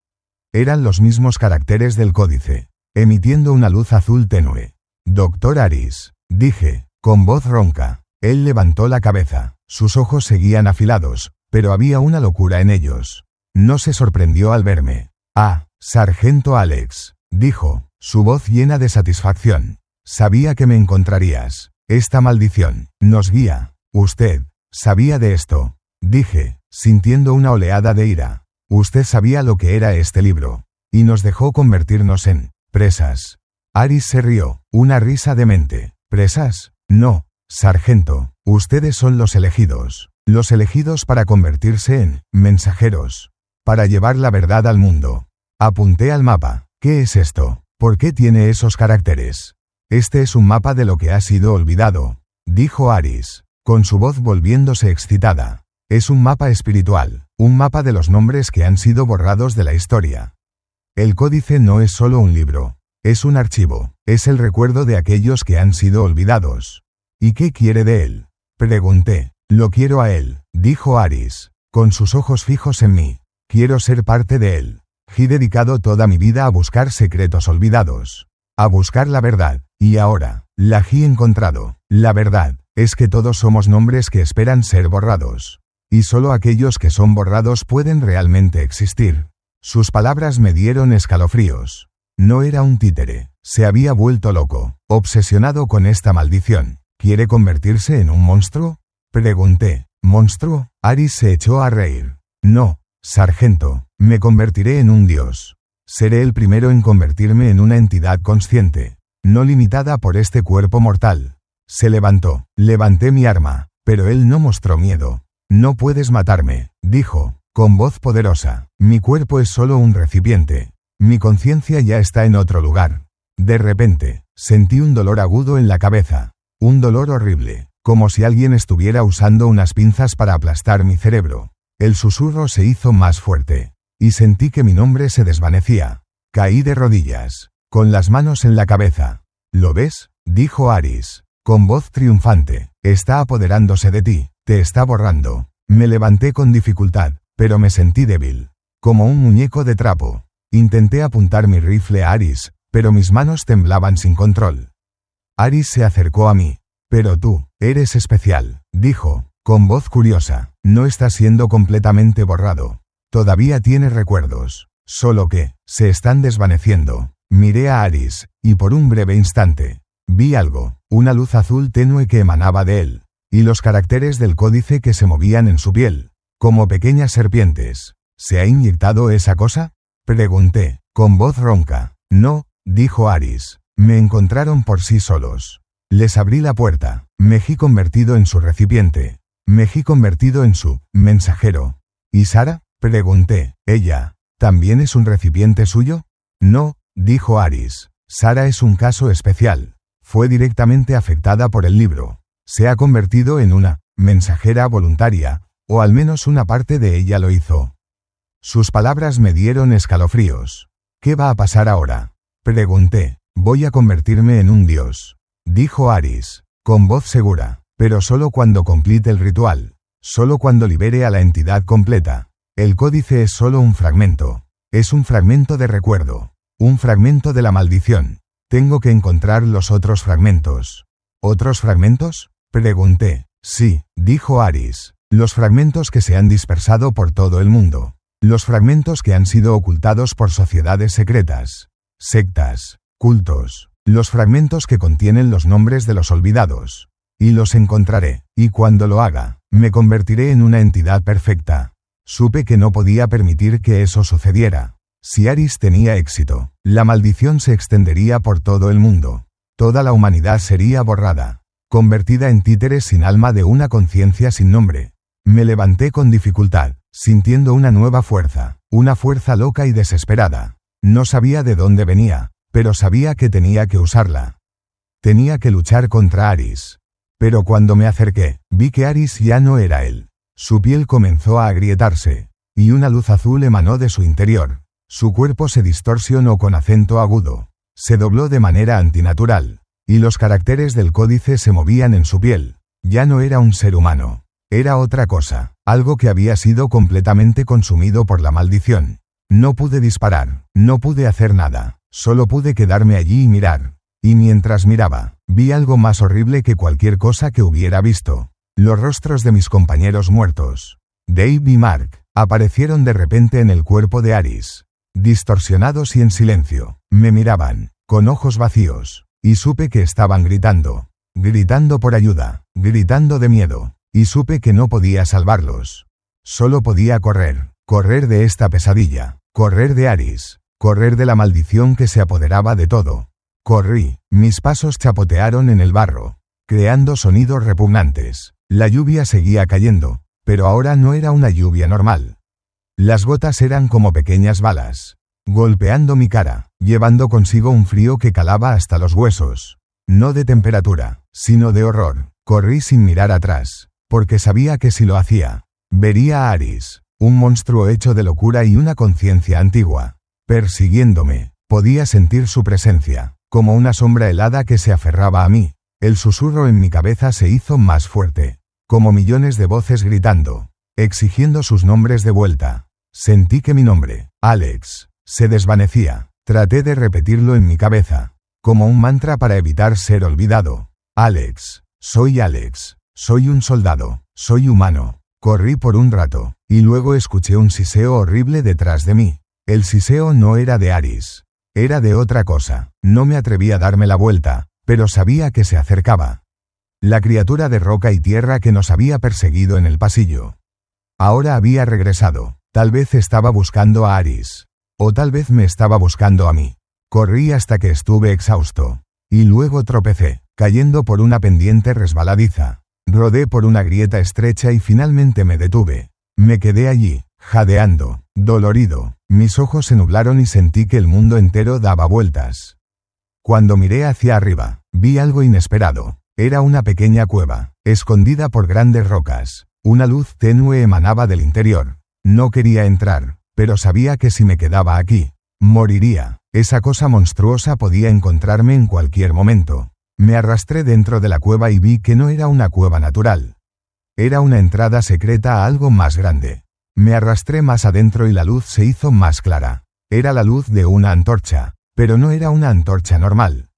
Speaker 1: Eran los mismos caracteres del códice, emitiendo una luz azul tenue. Dr. Harris, dije, con voz ronca. Él levantó la cabeza, sus ojos seguían afilados, pero había una locura en ellos. No se sorprendió al verme. Ah, Sargento Alex, dijo, su voz llena de satisfacción. Sabía que me encontrarías. Esta maldición nos guía. Usted sabía de esto, dije, sintiendo una oleada de ira. Usted sabía lo que era este libro, y nos dejó convertirnos en presas. Harris se rió, una risa demente. ¿Presas? No, sargento, ustedes son los elegidos para convertirse en mensajeros, para llevar la verdad al mundo. Apunté al mapa. ¿Qué es esto? ¿Por qué tiene esos caracteres? Este es un mapa de lo que ha sido olvidado, dijo Harris, con su voz volviéndose excitada. Es un mapa espiritual, un mapa de los nombres que han sido borrados de la historia. El códice no es solo un libro, es un archivo, es el recuerdo de aquellos que han sido olvidados. ¿Y qué quiere de él? Pregunté. Lo quiero a él, dijo Harris, con sus ojos fijos en mí. Quiero ser parte de él. He dedicado toda mi vida a buscar secretos olvidados, a buscar la verdad, y ahora, la he encontrado. La verdad es que todos somos nombres que esperan ser borrados. Y solo aquellos que son borrados pueden realmente existir. Sus palabras me dieron escalofríos. No era un títere, se había vuelto loco, obsesionado con esta maldición. ¿Quiere convertirse en un monstruo? Pregunté. ¿Monstruo? Harris se echó a reír. No, sargento, me convertiré en un dios. Seré el primero en convertirme en una entidad consciente, no limitada por este cuerpo mortal. Se levantó. Levanté mi arma, pero él no mostró miedo. No puedes matarme, dijo, con voz poderosa. Mi cuerpo es solo un recipiente. Mi conciencia ya está en otro lugar. De repente, sentí un dolor agudo en la cabeza. Un dolor horrible, como si alguien estuviera usando unas pinzas para aplastar mi cerebro. El susurro se hizo más fuerte, y sentí que mi nombre se desvanecía. Caí de rodillas, con las manos en la cabeza. ¿Lo ves? Dijo Harris, con voz triunfante. Está apoderándose de ti. Te está borrando. Me levanté con dificultad, pero me sentí débil, como un muñeco de trapo. Intenté apuntar mi rifle a Harris, pero mis manos temblaban sin control. Harris se acercó a mí. Pero tú, eres especial, dijo, con voz curiosa. No estás siendo completamente borrado. Todavía tienes recuerdos, solo que, se están desvaneciendo. Miré a Harris, y por un breve instante, vi algo, una luz azul tenue que emanaba de él. Y los caracteres del códice que se movían en su piel, como pequeñas serpientes. ¿Se ha inyectado esa cosa? Pregunté, con voz ronca. No, dijo Aris. Me encontraron por sí solos. Les abrí la puerta. Me he convertido en su recipiente. Me he convertido en su mensajero. ¿Y Sara? Pregunté. ¿Ella también es un recipiente suyo? No, dijo Aris. Sara es un caso especial. Fue directamente afectada por el libro. Se ha convertido en una mensajera voluntaria, o al menos una parte de ella lo hizo. Sus palabras me dieron escalofríos. ¿Qué va a pasar ahora? Pregunté. Voy a convertirme en un dios, dijo Aris, con voz segura, pero solo cuando complete el ritual, solo cuando libere a la entidad completa. El códice es solo un fragmento. Es un fragmento de recuerdo, un fragmento de la maldición. Tengo que encontrar los otros fragmentos. ¿Otros fragmentos? Pregunté. Sí, dijo Aris. Los fragmentos que se han dispersado por todo el mundo. Los fragmentos que han sido ocultados por sociedades secretas, sectas, cultos. Los fragmentos que contienen los nombres de los olvidados. Y los encontraré, y cuando lo haga, me convertiré en una entidad perfecta. Supe que no podía permitir que eso sucediera. Si Aris tenía éxito, la maldición se extendería por todo el mundo. Toda la humanidad sería borrada, convertida en títeres sin alma de una conciencia sin nombre. Me levanté con dificultad, sintiendo una nueva fuerza, una fuerza loca y desesperada. No sabía de dónde venía, pero sabía que tenía que usarla. Tenía que luchar contra Aris. Pero cuando me acerqué, vi que Aris ya no era él. Su piel comenzó a agrietarse, y una luz azul emanó de su interior. Su cuerpo se distorsionó con acento agudo. Se dobló de manera antinatural, y los caracteres del códice se movían en su piel. Ya no era un ser humano. Era otra cosa, algo que había sido completamente consumido por la maldición. No pude disparar, no pude hacer nada, solo pude quedarme allí y mirar. Y mientras miraba, vi algo más horrible que cualquier cosa que hubiera visto. Los rostros de mis compañeros muertos, Dave y Mark, aparecieron de repente en el cuerpo de Aris. Distorsionados y en silencio, me miraban, con ojos vacíos, y supe que estaban gritando. Gritando por ayuda, gritando de miedo, y supe que no podía salvarlos. Solo podía correr, correr de esta pesadilla, correr de Aris, correr de la maldición que se apoderaba de todo. Corrí, mis pasos chapotearon en el barro, creando sonidos repugnantes. La lluvia seguía cayendo, pero ahora no era una lluvia normal. Las gotas eran como pequeñas balas, golpeando mi cara, llevando consigo un frío que calaba hasta los huesos. No de temperatura, sino de horror. Corrí sin mirar atrás, porque sabía que si lo hacía, vería a Aris, un monstruo hecho de locura y una conciencia antigua, persiguiéndome. Podía sentir su presencia, como una sombra helada que se aferraba a mí. El susurro en mi cabeza se hizo más fuerte, como millones de voces gritando, exigiendo sus nombres de vuelta. Sentí que mi nombre, Alex, se desvanecía. Traté de repetirlo en mi cabeza, como un mantra para evitar ser olvidado. Alex, soy un soldado, soy humano. Corrí por un rato, y luego escuché un siseo horrible detrás de mí. El siseo no era de Aris, era de otra cosa. No me atreví a darme la vuelta, pero sabía que se acercaba. La criatura de roca y tierra que nos había perseguido en el pasillo. Ahora había regresado. Tal vez estaba buscando a Aris. O tal vez me estaba buscando a mí. Corrí hasta que estuve exhausto. Y luego tropecé, cayendo por una pendiente resbaladiza. Rodé por una grieta estrecha y finalmente me detuve. Me quedé allí, jadeando, dolorido. Mis ojos se nublaron y sentí que el mundo entero daba vueltas. Cuando miré hacia arriba, vi algo inesperado. Era una pequeña cueva, escondida por grandes rocas. Una luz tenue emanaba del interior. No quería entrar, pero sabía que si me quedaba aquí, moriría. Esa cosa monstruosa podía encontrarme en cualquier momento. Me arrastré dentro de la cueva y vi que no era una cueva natural. Era una entrada secreta a algo más grande. Me arrastré más adentro y la luz se hizo más clara. Era la luz de una antorcha, pero no era una antorcha normal.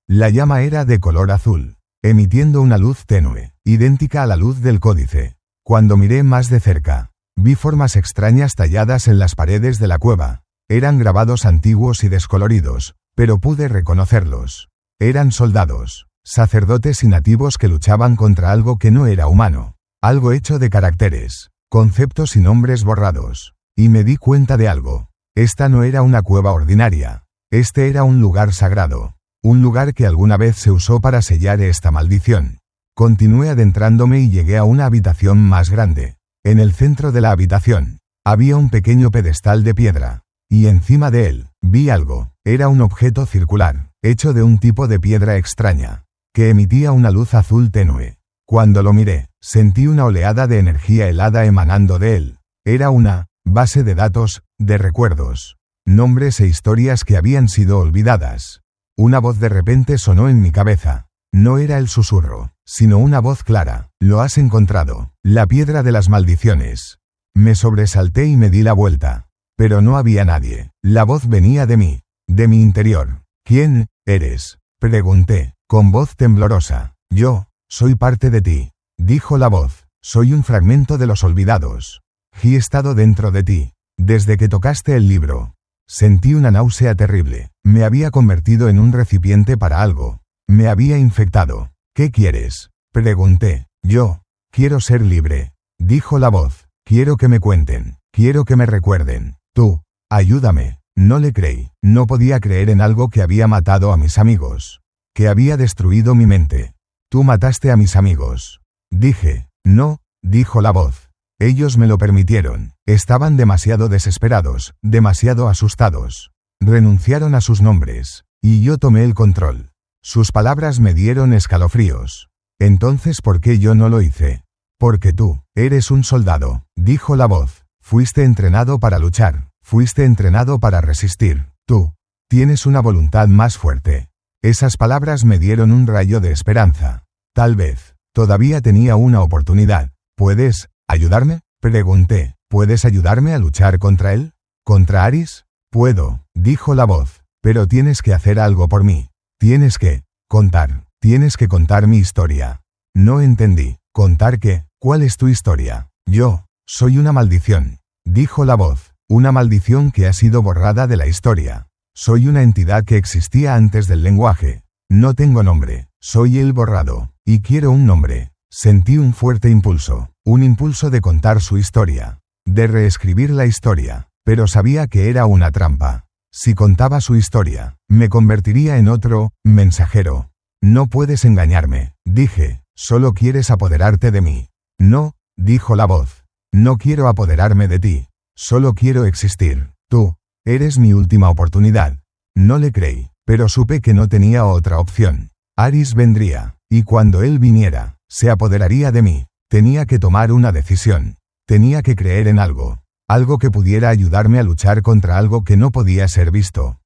Speaker 1: La llama era de color azul, emitiendo una luz tenue, idéntica a la luz del códice. Cuando miré más de cerca, vi formas extrañas talladas en las paredes de la cueva. Eran grabados antiguos y descoloridos, pero pude reconocerlos. Eran soldados, sacerdotes y nativos que luchaban contra algo que no era humano. Algo hecho de caracteres, conceptos y nombres borrados. Y me di cuenta de algo. Esta no era una cueva ordinaria. Este era un lugar sagrado. Un lugar que alguna vez se usó para sellar esta maldición. Continué adentrándome y llegué a una habitación más grande. En el centro de la habitación, había un pequeño pedestal de piedra. Y encima de él, vi algo. Era un objeto circular, hecho de un tipo de piedra extraña, que emitía una luz azul tenue. Cuando lo miré, sentí una oleada de energía helada emanando de él. Era una base de datos, de recuerdos, nombres e historias que habían sido olvidadas. Una voz de repente sonó en mi cabeza. No era el susurro, sino una voz clara. Lo has encontrado, la piedra de las maldiciones. Me sobresalté y me di la vuelta. Pero no había nadie. La voz venía de mí, de mi interior. ¿Quién eres?, pregunté, con voz temblorosa. Yo soy parte de ti, dijo la voz. Soy un fragmento de los olvidados. He estado dentro de ti, desde que tocaste el libro. Sentí una náusea terrible. Me había convertido en un recipiente para algo. Me había infectado. ¿Qué quieres?, pregunté. Yo quiero ser libre, dijo la voz. Quiero que me cuenten. Quiero que me recuerden. Tú, ayúdame. No le creí. No podía creer en algo que había matado a mis amigos. Que había destruido mi mente. Tú mataste a mis amigos. Dije. No, dijo la voz. Ellos me lo permitieron. Estaban demasiado desesperados, demasiado asustados. Renunciaron a sus nombres. Y yo tomé el control. Sus palabras me dieron escalofríos. Entonces, ¿por qué yo no lo hice? Porque tú eres un soldado, dijo la voz. Fuiste entrenado para luchar. Fuiste entrenado para resistir. Tú tienes una voluntad más fuerte. Esas palabras me dieron un rayo de esperanza. Tal vez todavía tenía una oportunidad. ¿Puedes ayudarme?, pregunté. ¿Puedes ayudarme a luchar contra él? ¿Contra Aris? Puedo, dijo la voz. Pero tienes que hacer algo por mí. Tienes que contar mi historia. No entendí. ¿Contar qué? ¿Cuál es tu historia? Yo soy una maldición, dijo la voz. Una maldición que ha sido borrada de la historia. Soy una entidad que existía antes del lenguaje. No tengo nombre. Soy el borrado. Y quiero un nombre. Sentí un fuerte impulso. Un impulso de contar su historia. De reescribir la historia. Pero sabía que era una trampa. Si contaba su historia, me convertiría en otro mensajero. No puedes engañarme, dije. Solo quieres apoderarte de mí. No, dijo la voz. No quiero apoderarme de ti. Solo quiero existir. Tú eres mi última oportunidad. No le creí, pero supe que no tenía otra opción. Aris vendría, y cuando él viniera, se apoderaría de mí. Tenía que tomar una decisión. Tenía que creer en algo. Algo que pudiera ayudarme a luchar contra algo que no podía ser visto.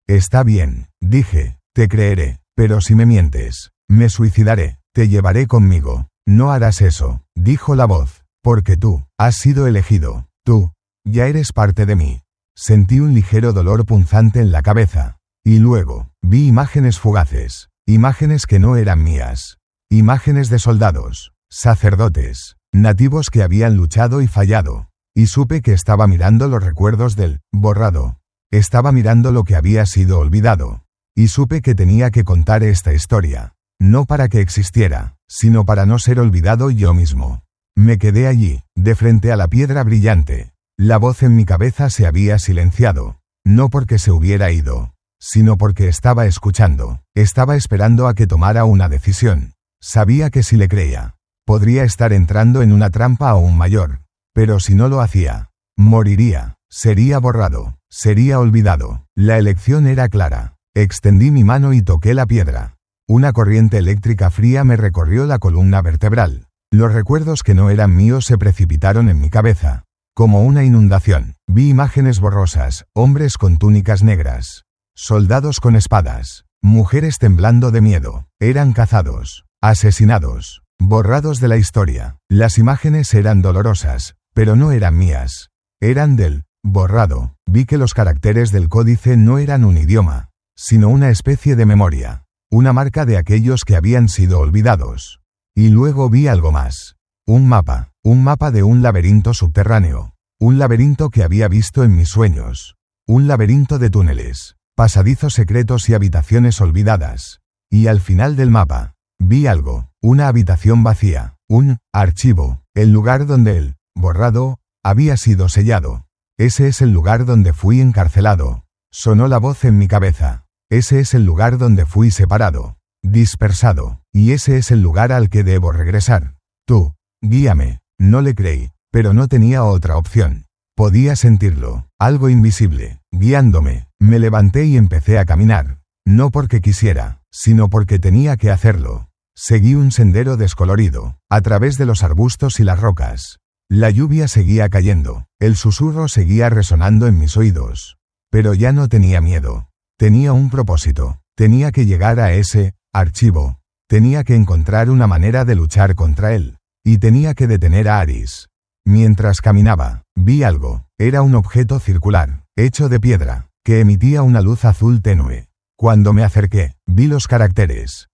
Speaker 1: Está bien, dije, te creeré, pero si me mientes, me suicidaré, te llevaré conmigo. No harás eso, dijo la voz, porque tú has sido elegido. Tú ya eres parte de mí. Sentí un ligero dolor punzante en la cabeza. Y luego, vi imágenes fugaces. Imágenes que no eran mías. Imágenes de soldados, sacerdotes, nativos que habían luchado y fallado. Y supe que estaba mirando los recuerdos del borrado. Estaba mirando lo que había sido olvidado. Y supe que tenía que contar esta historia. No para que existiera, sino para no ser olvidado yo mismo. Me quedé allí, de frente a la piedra brillante. La voz en mi cabeza se había silenciado. No porque se hubiera ido, sino porque estaba escuchando. Estaba esperando a que tomara una decisión. Sabía que si le creía, podría estar entrando en una trampa aún mayor. Pero si no lo hacía, moriría. Sería borrado. Sería olvidado. La elección era clara. Extendí mi mano y toqué la piedra. Una corriente eléctrica fría me recorrió la columna vertebral. Los recuerdos que no eran míos se precipitaron en mi cabeza. Como una inundación, vi imágenes borrosas, hombres con túnicas negras, soldados con espadas, mujeres temblando de miedo. Eran cazados, asesinados, borrados de la historia. Las imágenes eran dolorosas, pero no eran mías. Eran del borrado. Vi que los caracteres del códice no eran un idioma, sino una especie de memoria, una marca de aquellos que habían sido olvidados. Y luego vi algo más. Un mapa de un laberinto subterráneo. Un laberinto que había visto en mis sueños. Un laberinto de túneles, pasadizos secretos y habitaciones olvidadas. Y al final del mapa, vi algo, una habitación vacía, un archivo, el lugar donde el borrado había sido sellado. Ese es el lugar donde fui encarcelado. Sonó la voz en mi cabeza. Ese es el lugar donde fui separado, dispersado, y ese es el lugar al que debo regresar. Tú, guíame. No le creí, pero no tenía otra opción. Podía sentirlo, algo invisible, guiándome. Me levanté y empecé a caminar. No porque quisiera, sino porque tenía que hacerlo. Seguí un sendero descolorido, a través de los arbustos y las rocas. La lluvia seguía cayendo, el susurro seguía resonando en mis oídos. Pero ya no tenía miedo. Tenía un propósito. Tenía que llegar a ese archivo. Tenía que encontrar una manera de luchar contra él. Y tenía que detener a Aris. Mientras caminaba, vi algo. Era un objeto circular, hecho de piedra, que emitía una luz azul tenue. Cuando me acerqué, vi los caracteres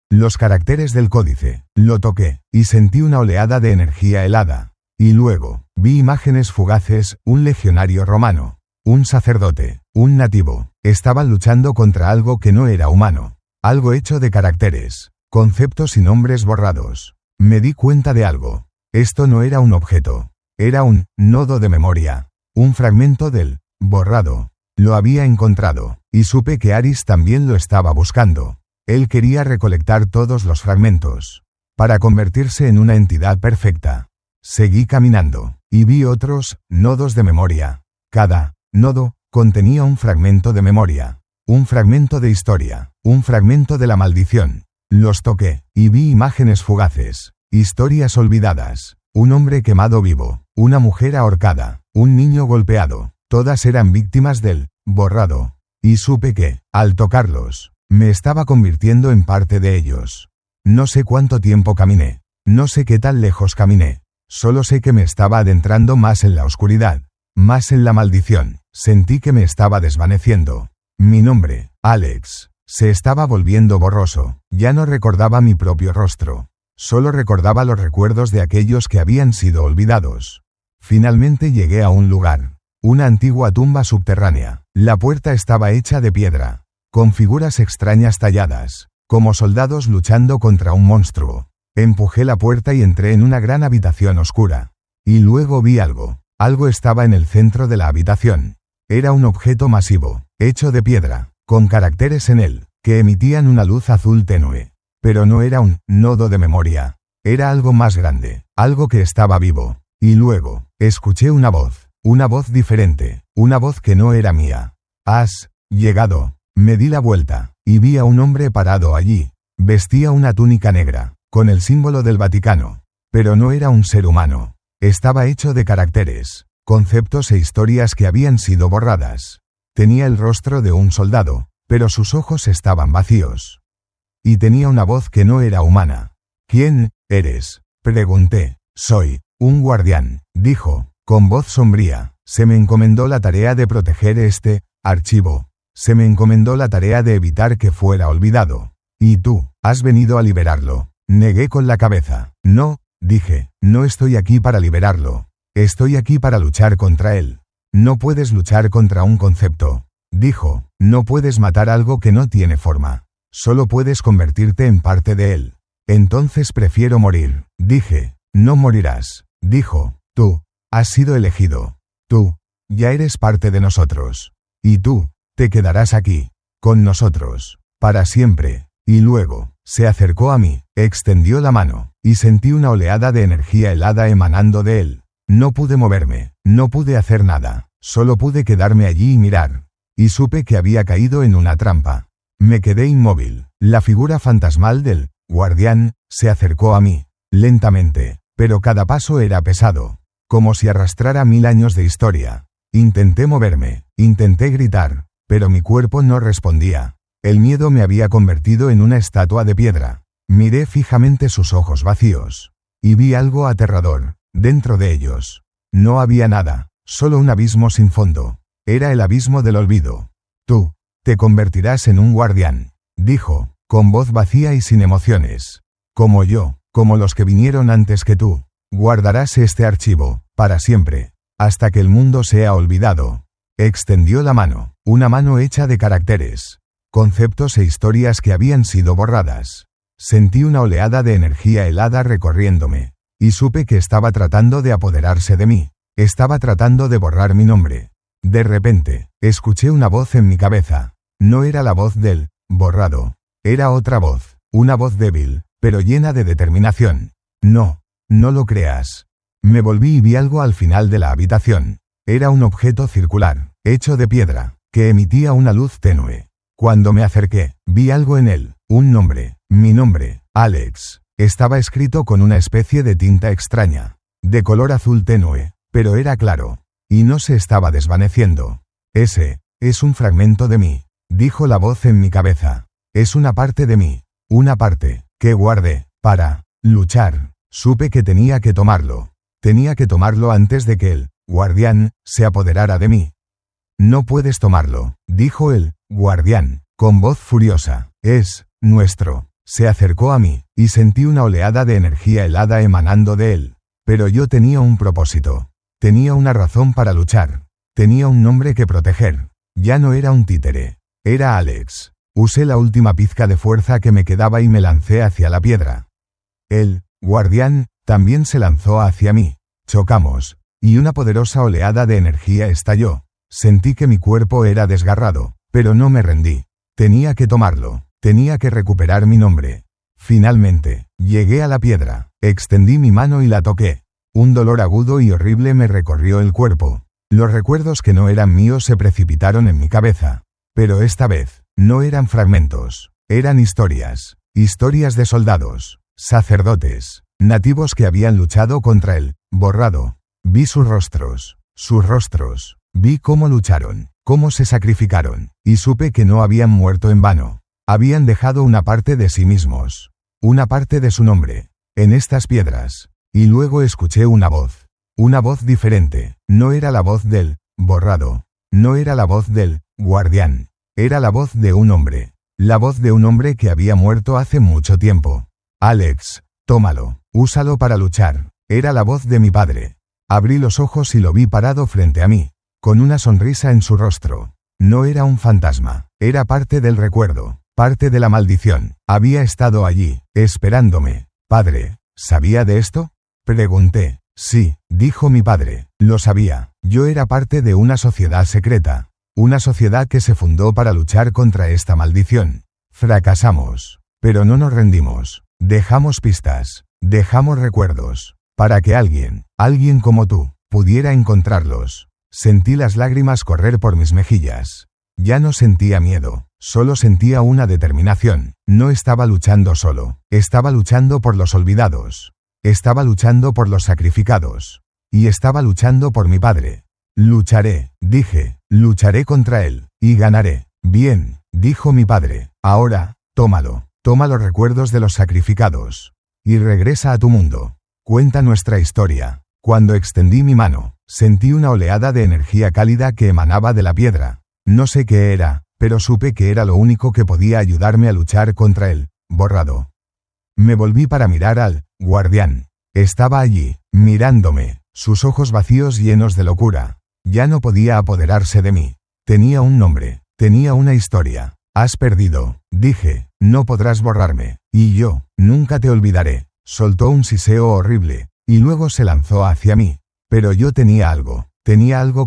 Speaker 1: del códice. Lo toqué, y sentí una oleada de energía helada. Y luego, vi imágenes fugaces, un legionario romano, un sacerdote, un nativo. Estaban luchando contra algo que no era humano. Algo hecho de caracteres, conceptos y nombres borrados. Me di cuenta de algo. Esto no era un objeto. Era un nodo de memoria. Un fragmento del borrado. Lo había encontrado, y supe que Aris también lo estaba buscando. Él quería recolectar todos los fragmentos, para convertirse en una entidad perfecta. Seguí caminando, y vi otros nodos de memoria. Cada nodo contenía un fragmento de memoria, un fragmento de historia, un fragmento de la maldición. Los toqué, y vi imágenes fugaces, historias olvidadas, un hombre quemado vivo, una mujer ahorcada, un niño golpeado. Todas eran víctimas del borrado. Y supe que, al tocarlos, me estaba convirtiendo en parte de ellos. No sé cuánto tiempo caminé. No sé qué tan lejos caminé. Solo sé que me estaba adentrando más en la oscuridad, más en la maldición. Sentí que me estaba desvaneciendo. Mi nombre, Alex, se estaba volviendo borroso. Ya no recordaba mi propio rostro. Solo recordaba los recuerdos de aquellos que habían sido olvidados. Finalmente llegué a un lugar. Una antigua tumba subterránea. La puerta estaba hecha de piedra, con figuras extrañas talladas, como soldados luchando contra un monstruo. Empujé la puerta y entré en una gran habitación oscura. Y luego vi algo. Algo estaba en el centro de la habitación. Era un objeto masivo, hecho de piedra, con caracteres en él, que emitían una luz azul tenue. Pero no era un nodo de memoria. Era algo más grande, algo que estaba vivo. Y luego, escuché una voz diferente, una voz que no era mía. Has llegado. Me di la vuelta, y vi a un hombre parado allí. Vestía una túnica negra, con el símbolo del Vaticano. Pero no era un ser humano. Estaba hecho de caracteres, conceptos e historias que habían sido borradas. Tenía el rostro de un soldado, pero sus ojos estaban vacíos. Y tenía una voz que no era humana. ¿Quién eres?, pregunté. Soy un guardián, dijo, con voz sombría. Se me encomendó la tarea de proteger este archivo. Se me encomendó la tarea de evitar que fuera olvidado. Y tú, has venido a liberarlo. Negué con la cabeza. No, dije, no estoy aquí para liberarlo. Estoy aquí para luchar contra él. No puedes luchar contra un concepto, dijo. No puedes matar algo que no tiene forma. Solo puedes convertirte en parte de él. Entonces prefiero morir, dije. No morirás, dijo. Tú has sido elegido. Tú ya eres parte de nosotros. Y tú te quedarás aquí, con nosotros, para siempre. Y luego, se acercó a mí, extendió la mano, y sentí una oleada de energía helada emanando de él. No pude moverme, no pude hacer nada, solo pude quedarme allí y mirar. Y supe que había caído en una trampa. Me quedé inmóvil. La figura fantasmal del guardián se acercó a mí, lentamente, pero cada paso era pesado, como si arrastrara 1000 años de historia. Intenté moverme, intenté gritar, pero mi cuerpo no respondía. El miedo me había convertido en una estatua de piedra. Miré fijamente sus ojos vacíos, y vi algo aterrador, dentro de ellos. No había nada, solo un abismo sin fondo. Era el abismo del olvido. Tú te convertirás en un guardián, dijo, con voz vacía y sin emociones. Como yo, como los que vinieron antes que tú. Guardarás este archivo, para siempre, hasta que el mundo sea olvidado. Extendió la mano, una mano hecha de caracteres, conceptos e historias que habían sido borradas. Sentí una oleada de energía helada recorriéndome, y supe que estaba tratando de apoderarse de mí. Estaba tratando de borrar mi nombre. De repente, escuché una voz en mi cabeza. No era la voz del borrado. Era otra voz, una voz débil, pero llena de determinación. No, no lo creas. Me volví y vi algo al final de la habitación. Era un objeto circular, hecho de piedra, que emitía una luz tenue. Cuando me acerqué, vi algo en él, un nombre, mi nombre, Alex. Estaba escrito con una especie de tinta extraña, de color azul tenue, pero era claro, y no se estaba desvaneciendo. Ese, es un fragmento de mí, dijo la voz en mi cabeza. Es una parte de mí, una parte, que guardé, para luchar. Supe que tenía que tomarlo. Tenía que tomarlo antes de que el guardián se apoderara de mí. No puedes tomarlo, dijo el guardián, con voz furiosa. Es nuestro. Se acercó a mí, y sentí una oleada de energía helada emanando de él. Pero yo tenía un propósito. Tenía una razón para luchar. Tenía un nombre que proteger. Ya no era un títere. Era Alex. Usé la última pizca de fuerza que me quedaba y me lancé hacia la piedra. El guardián también se lanzó hacia mí. Chocamos, y una poderosa oleada de energía estalló. Sentí que mi cuerpo era desgarrado, pero no me rendí. Tenía que tomarlo. Tenía que recuperar mi nombre. Finalmente, llegué a la piedra, extendí mi mano y la toqué. Un dolor agudo y horrible me recorrió el cuerpo. Los recuerdos que no eran míos se precipitaron en mi cabeza. Pero esta vez, no eran fragmentos. Eran historias. Historias de soldados, sacerdotes, nativos que habían luchado contra el borrado. Vi sus rostros. Vi cómo lucharon, cómo se sacrificaron, y supe que no habían muerto en vano. Habían dejado una parte de sí mismos, una parte de su nombre, en estas piedras. Y luego escuché una voz diferente. No era la voz del borrado, no era la voz del guardián, era la voz de un hombre, la voz de un hombre que había muerto hace mucho tiempo. Alex, tómalo, úsalo para luchar. Era la voz de mi padre. Abrí los ojos y lo vi parado frente a mí, con una sonrisa en su rostro. No era un fantasma, era parte del recuerdo. Parte de la maldición. Había estado allí, esperándome. Padre, ¿sabía de esto? Pregunté. Sí, dijo mi padre. Lo sabía. Yo era parte de una sociedad secreta. Una sociedad que se fundó para luchar contra esta maldición. Fracasamos. Pero no nos rendimos. Dejamos pistas. Dejamos recuerdos. Para que alguien como tú, pudiera encontrarlos. Sentí las lágrimas correr por mis mejillas. Ya no sentía miedo. Solo sentía una determinación. No estaba luchando solo. Estaba luchando por los olvidados. Estaba luchando por los sacrificados. Y estaba luchando por mi padre. Lucharé, dije. Lucharé contra él. Y ganaré. Bien, dijo mi padre. Ahora, tómalo. Toma los recuerdos de los sacrificados. Y regresa a tu mundo. Cuenta nuestra historia. Cuando extendí mi mano, sentí una oleada de energía cálida que emanaba de la piedra. No sé qué era, pero supe que era lo único que podía ayudarme a luchar contra el borrado. Me volví para mirar al guardián. Estaba allí, mirándome, sus ojos vacíos llenos de locura. Ya no podía apoderarse de mí. Tenía un nombre, tenía una historia. Has perdido, dije, no podrás borrarme, y yo, nunca te olvidaré. Soltó un siseo horrible, y luego se lanzó hacia mí. Pero yo tenía algo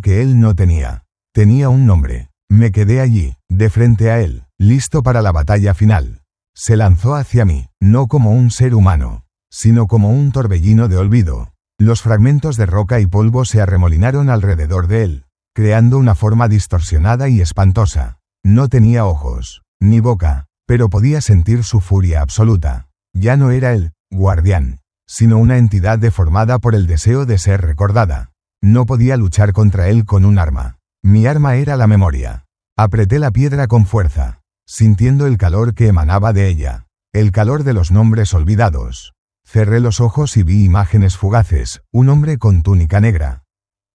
Speaker 1: que él no tenía. Tenía un nombre. Me quedé allí, de frente a él, listo para la batalla final. Se lanzó hacia mí, no como un ser humano, sino como un torbellino de olvido. Los fragmentos de roca y polvo se arremolinaron alrededor de él, creando una forma distorsionada y espantosa. No tenía ojos, ni boca, pero podía sentir su furia absoluta. Ya no era el guardián, sino una entidad deformada por el deseo de ser recordada. No podía luchar contra él con un arma. Mi arma era la memoria. Apreté la piedra con fuerza, sintiendo el calor que emanaba de ella, el calor de los nombres olvidados. Cerré los ojos y vi imágenes fugaces, un hombre con túnica negra,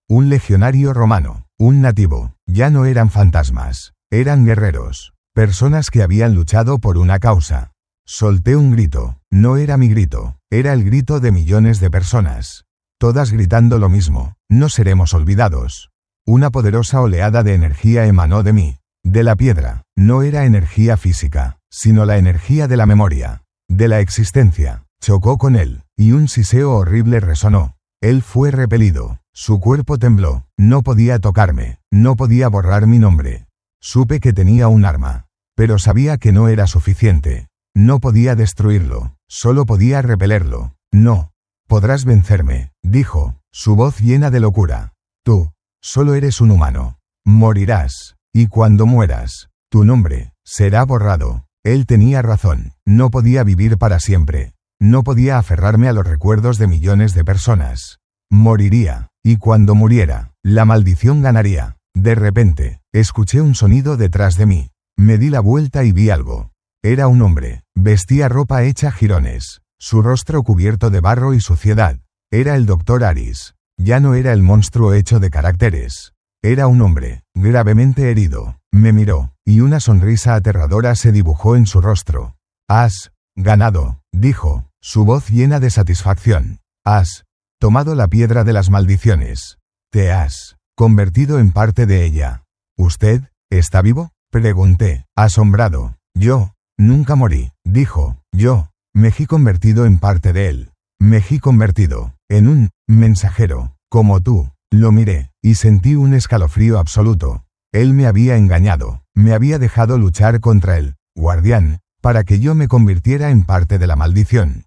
Speaker 1: un legionario romano, un nativo. Ya no eran fantasmas, eran guerreros, personas que habían luchado por una causa. Solté un grito. No era mi grito, era el grito de millones de personas. Todas gritando lo mismo: no seremos olvidados. Una poderosa oleada de energía emanó de mí, de la piedra. No era energía física, sino la energía de la memoria, de la existencia. Chocó con él, y un siseo horrible resonó. Él fue repelido. Su cuerpo tembló. No podía tocarme. No podía borrar mi nombre. Supe que tenía un arma. Pero sabía que no era suficiente. No podía destruirlo. Solo podía repelerlo. No. Podrás vencerme, dijo, su voz llena de locura. Tú. Solo eres un humano. Morirás. Y cuando mueras, tu nombre será borrado. Él tenía razón. No podía vivir para siempre. No podía aferrarme a los recuerdos de millones de personas. Moriría. Y cuando muriera, la maldición ganaría. De repente, escuché un sonido detrás de mí. Me di la vuelta y vi algo. Era un hombre. Vestía ropa hecha jirones. Su rostro cubierto de barro y suciedad. Era el Dr. Aris. Ya no era el monstruo hecho de caracteres. Era un hombre, gravemente herido. Me miró, y una sonrisa aterradora se dibujó en su rostro. Has ganado, dijo, su voz llena de satisfacción. Has tomado la piedra de las maldiciones. Te has convertido en parte de ella. ¿Usted está vivo? Pregunté, asombrado. Yo nunca morí, dijo. Yo me he convertido en parte de él. Me he convertido en un mensajero, como tú. Lo miré, y sentí un escalofrío absoluto. Él me había engañado, me había dejado luchar contra él, guardián, para que yo me convirtiera en parte de la maldición.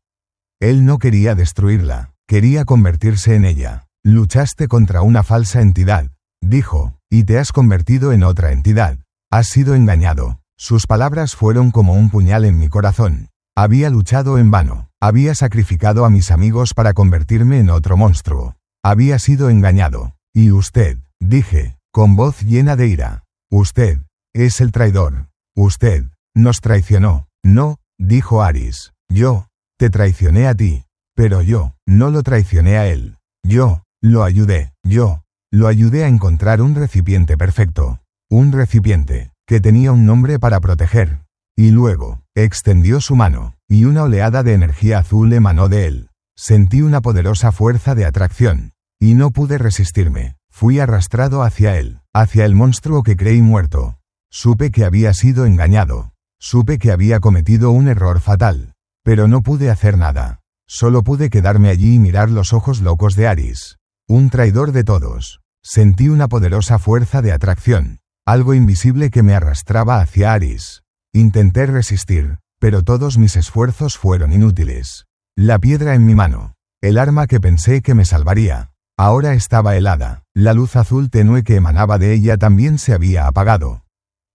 Speaker 1: Él no quería destruirla, quería convertirse en ella. Luchaste contra una falsa entidad, dijo, y te has convertido en otra entidad. Has sido engañado. Sus palabras fueron como un puñal en mi corazón. Había luchado en vano, había sacrificado a mis amigos para convertirme en otro monstruo. Había sido engañado. Y usted, dije, con voz llena de ira. Usted es el traidor. Usted nos traicionó. No, dijo Aris. Yo te traicioné a ti. Pero yo no lo traicioné a él. Yo lo ayudé. Yo lo ayudé a encontrar un recipiente perfecto. Un recipiente que tenía un nombre para proteger. Y luego extendió su mano, y una oleada de energía azul emanó de él. Sentí una poderosa fuerza de atracción. Y no pude resistirme. Fui arrastrado hacia él, hacia el monstruo que creí muerto. Supe que había sido engañado. Supe que había cometido un error fatal. Pero no pude hacer nada. Solo pude quedarme allí y mirar los ojos locos de Aris. Un traidor de todos. Sentí una poderosa fuerza de atracción. Algo invisible que me arrastraba hacia Aris. Intenté resistir, pero todos mis esfuerzos fueron inútiles. La piedra en mi mano. El arma que pensé que me salvaría. Ahora estaba helada. La luz azul tenue que emanaba de ella también se había apagado.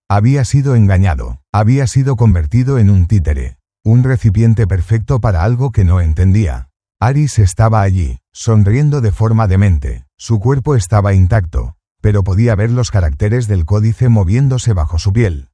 Speaker 1: Había sido engañado. Había sido convertido en un títere. Un recipiente perfecto para algo que no entendía. Aris estaba allí, sonriendo de forma demente. Su cuerpo estaba intacto, pero podía ver los caracteres del códice moviéndose bajo su piel.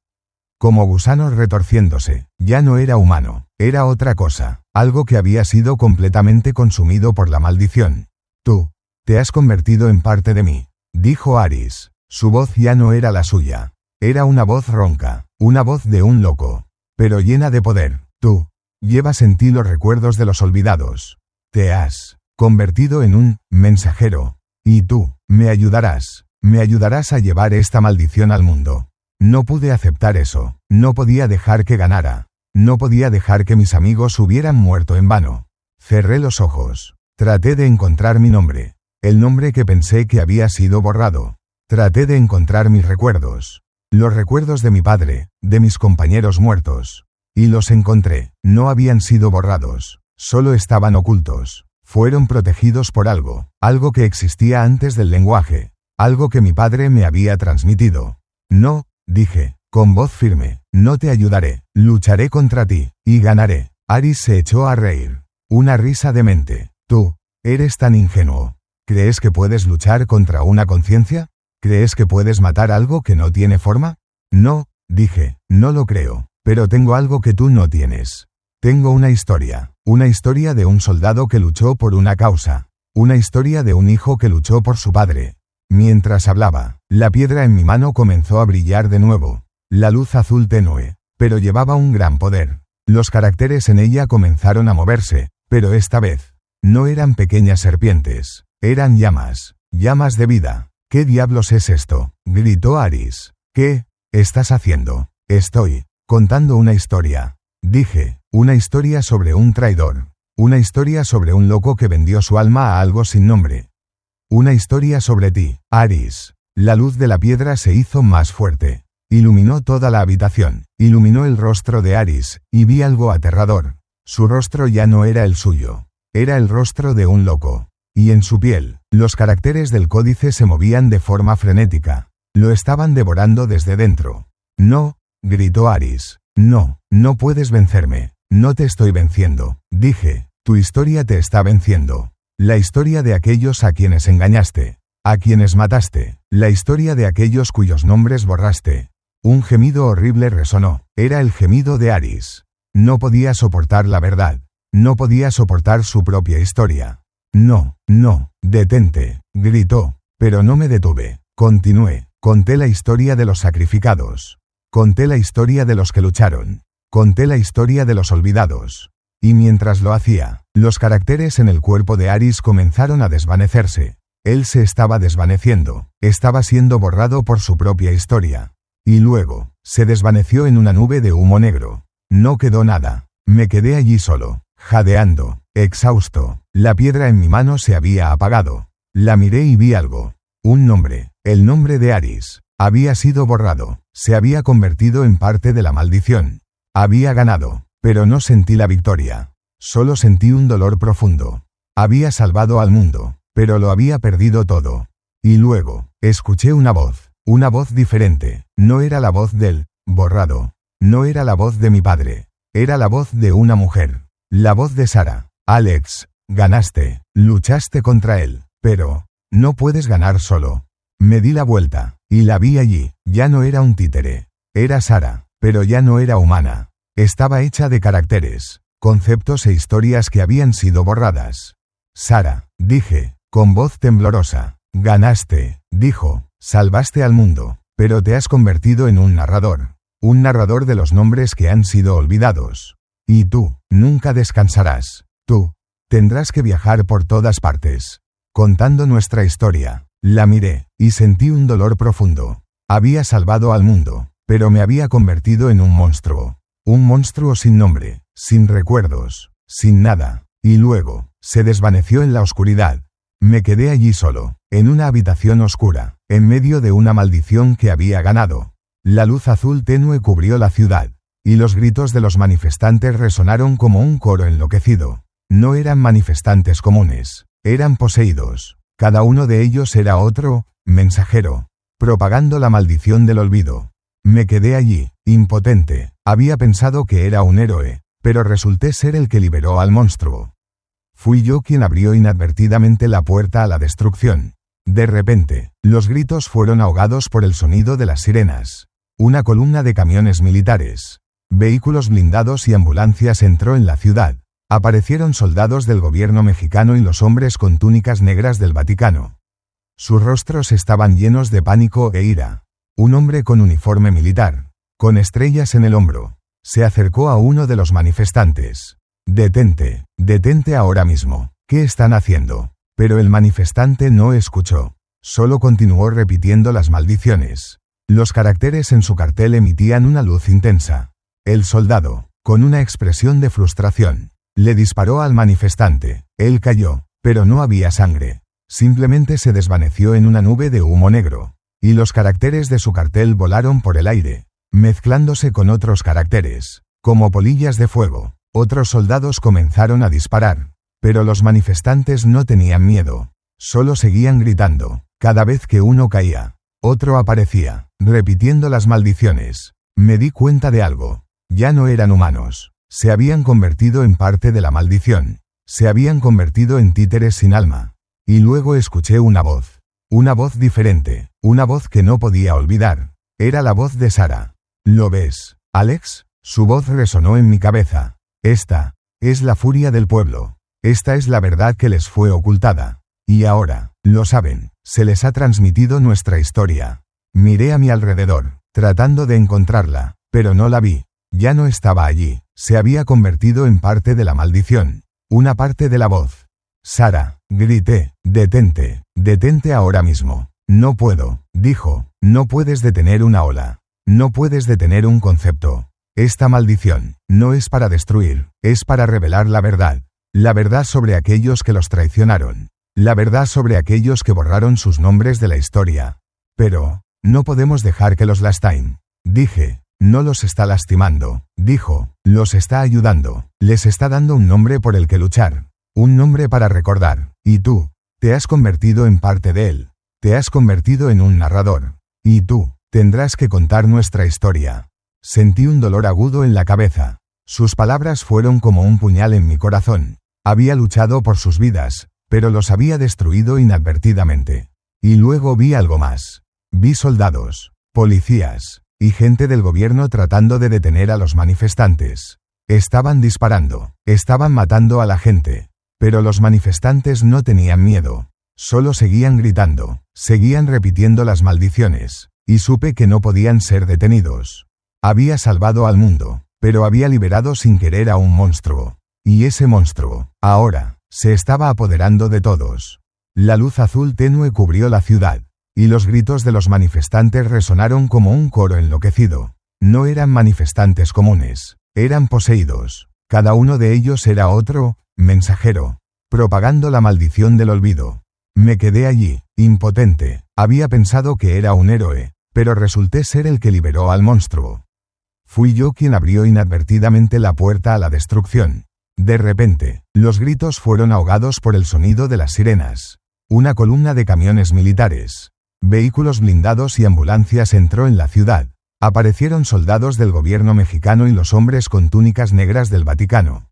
Speaker 1: Como gusanos retorciéndose. Ya no era humano. Era otra cosa. Algo que había sido completamente consumido por la maldición. Tú te has convertido en parte de mí, dijo Aris. Su voz ya no era la suya. Era una voz ronca, una voz de un loco, pero llena de poder. Tú llevas en ti los recuerdos de los olvidados. Te has convertido en un mensajero. Y tú me ayudarás a llevar esta maldición al mundo. No pude aceptar eso. No podía dejar que ganara. No podía dejar que mis amigos hubieran muerto en vano. Cerré los ojos. Traté de encontrar mi nombre. El nombre que pensé que había sido borrado. Traté de encontrar mis recuerdos. Los recuerdos de mi padre, de mis compañeros muertos. Y los encontré. No habían sido borrados. Solo estaban ocultos. Fueron protegidos por algo. Algo que existía antes del lenguaje. Algo que mi padre me había transmitido. No, dije, con voz firme. No te ayudaré. Lucharé contra ti. Y ganaré. Aris se echó a reír. Una risa demente. Tú eres tan ingenuo. ¿Crees que puedes luchar contra una conciencia? ¿Crees que puedes matar algo que no tiene forma? No, dije, no lo creo, pero tengo algo que tú no tienes. Tengo una historia de un soldado que luchó por una causa, una historia de un hijo que luchó por su padre. Mientras hablaba, la piedra en mi mano comenzó a brillar de nuevo, la luz azul tenue, pero llevaba un gran poder. Los caracteres en ella comenzaron a moverse, pero esta vez, no eran pequeñas serpientes. Eran llamas, llamas de vida. ¿Qué diablos es esto? Gritó Aris. ¿Qué estás haciendo? Estoy contando una historia. Dije, una historia sobre un traidor. Una historia sobre un loco que vendió su alma a algo sin nombre. Una historia sobre ti, Aris. La luz de la piedra se hizo más fuerte. Iluminó toda la habitación, iluminó el rostro de Aris, y vi algo aterrador. Su rostro ya no era el suyo. Era el rostro de un loco. Y en su piel, los caracteres del códice se movían de forma frenética. Lo estaban devorando desde dentro. No, gritó Aris. No, no puedes vencerme. No te estoy venciendo. Dije, tu historia te está venciendo. La historia de aquellos a quienes engañaste. A quienes mataste. La historia de aquellos cuyos nombres borraste. Un gemido horrible resonó. Era el gemido de Aris. No podía soportar la verdad. No podía soportar su propia historia. No, no, detente, gritó. Pero no me detuve. Continué. Conté la historia de los sacrificados. Conté la historia de los que lucharon. Conté la historia de los olvidados. Y mientras lo hacía, los caracteres en el cuerpo de Aris comenzaron a desvanecerse. Él se estaba desvaneciendo. Estaba siendo borrado por su propia historia. Y luego, se desvaneció en una nube de humo negro. No quedó nada. Me quedé allí solo, jadeando, exhausto. La piedra en mi mano se había apagado. La miré y vi algo. Un nombre, el nombre de Aris. Había sido borrado. Se había convertido en parte de la maldición. Había ganado, pero no sentí la victoria. Solo sentí un dolor profundo. Había salvado al mundo, pero lo había perdido todo. Y luego, escuché una voz diferente. No era la voz del borrado. No era la voz de mi padre. Era la voz de una mujer. La voz de Sara. Alex, ganaste. Luchaste contra él. Pero, no puedes ganar solo. Me di la vuelta, y la vi allí. Ya no era un títere. Era Sara, pero ya no era humana. Estaba hecha de caracteres, conceptos e historias que habían sido borradas. Sara, dije, con voz temblorosa. Ganaste, dijo. Salvaste al mundo, pero te has convertido en un narrador. Un narrador de los nombres que han sido olvidados. Y tú, nunca descansarás. Tú, tendrás que viajar por todas partes, contando nuestra historia. La miré, y sentí un dolor profundo. Había salvado al mundo, pero me había convertido en un monstruo. Un monstruo sin nombre, sin recuerdos, sin nada. Y luego, se desvaneció en la oscuridad. Me quedé allí solo, en una habitación oscura, en medio de una maldición que había ganado. La luz azul tenue cubrió la ciudad, y los gritos de los manifestantes resonaron como un coro enloquecido. No eran manifestantes comunes, eran poseídos. Cada uno de ellos era otro mensajero, propagando la maldición del olvido. Me quedé allí, impotente. Había pensado que era un héroe, pero resulté ser el que liberó al monstruo. Fui yo quien abrió inadvertidamente la puerta a la destrucción. De repente, los gritos fueron ahogados por el sonido de las sirenas. Una columna de camiones militares, vehículos blindados y ambulancias entró en la ciudad. Aparecieron soldados del gobierno mexicano y los hombres con túnicas negras del Vaticano. Sus rostros estaban llenos de pánico e ira. Un hombre con uniforme militar, con estrellas en el hombro, se acercó a uno de los manifestantes. Detente, detente ahora mismo. ¿Qué están haciendo? Pero el manifestante no escuchó. Solo continuó repitiendo las maldiciones. Los caracteres en su cartel emitían una luz intensa. El soldado, con una expresión de frustración, le disparó al manifestante. Él cayó, pero no había sangre. Simplemente se desvaneció en una nube de humo negro. Y los caracteres de su cartel volaron por el aire, mezclándose con otros caracteres, como polillas de fuego. Otros soldados comenzaron a disparar, pero los manifestantes no tenían miedo. Solo seguían gritando. Cada vez que uno caía, otro aparecía, repitiendo las maldiciones. Me di cuenta de algo. Ya no eran humanos. Se habían convertido en parte de la maldición. Se habían convertido en títeres sin alma. Y luego escuché una voz. Una voz diferente. Una voz que no podía olvidar. Era la voz de Sara. ¿Lo ves, Alex? Su voz resonó en mi cabeza. Esta es la furia del pueblo. Esta es la verdad que les fue ocultada. Y ahora, lo saben, se les ha transmitido nuestra historia. Miré a mi alrededor, tratando de encontrarla, pero no la vi. Ya no estaba allí. Se había convertido en parte de la maldición. Una parte de la voz. Sara, grité, detente, detente ahora mismo. No puedo, dijo, no puedes detener una ola. No puedes detener un concepto. Esta maldición no es para destruir, es para revelar la verdad sobre aquellos que los traicionaron. La verdad sobre aquellos que borraron sus nombres de la historia. Pero, no podemos dejar que los lastimen. Dije, no los está lastimando. Dijo, los está ayudando. Les está dando un nombre por el que luchar. Un nombre para recordar. Y tú, te has convertido en parte de él. Te has convertido en un narrador. Y tú, tendrás que contar nuestra historia. Sentí un dolor agudo en la cabeza. Sus palabras fueron como un puñal en mi corazón. Había luchado por sus vidas, pero los había destruido inadvertidamente. Y luego vi algo más. Vi soldados, policías, y gente del gobierno tratando de detener a los manifestantes. Estaban disparando, estaban matando a la gente. Pero los manifestantes no tenían miedo. Solo seguían gritando, seguían repitiendo las maldiciones, y supe que no podían ser detenidos. Había salvado al mundo, pero había liberado sin querer a un monstruo. Y ese monstruo, ahora, se estaba apoderando de todos. La luz azul tenue cubrió la ciudad, y los gritos de los manifestantes resonaron como un coro enloquecido. No eran manifestantes comunes, eran poseídos. Cada uno de ellos era otro mensajero, propagando la maldición del olvido. Me quedé allí, impotente. Había pensado que era un héroe, pero resulté ser el que liberó al monstruo. Fui yo quien abrió inadvertidamente la puerta a la destrucción. De repente, los gritos fueron ahogados por el sonido de las sirenas. Una columna de camiones militares, vehículos blindados y ambulancias entró en la ciudad. Aparecieron soldados del gobierno mexicano y los hombres con túnicas negras del Vaticano.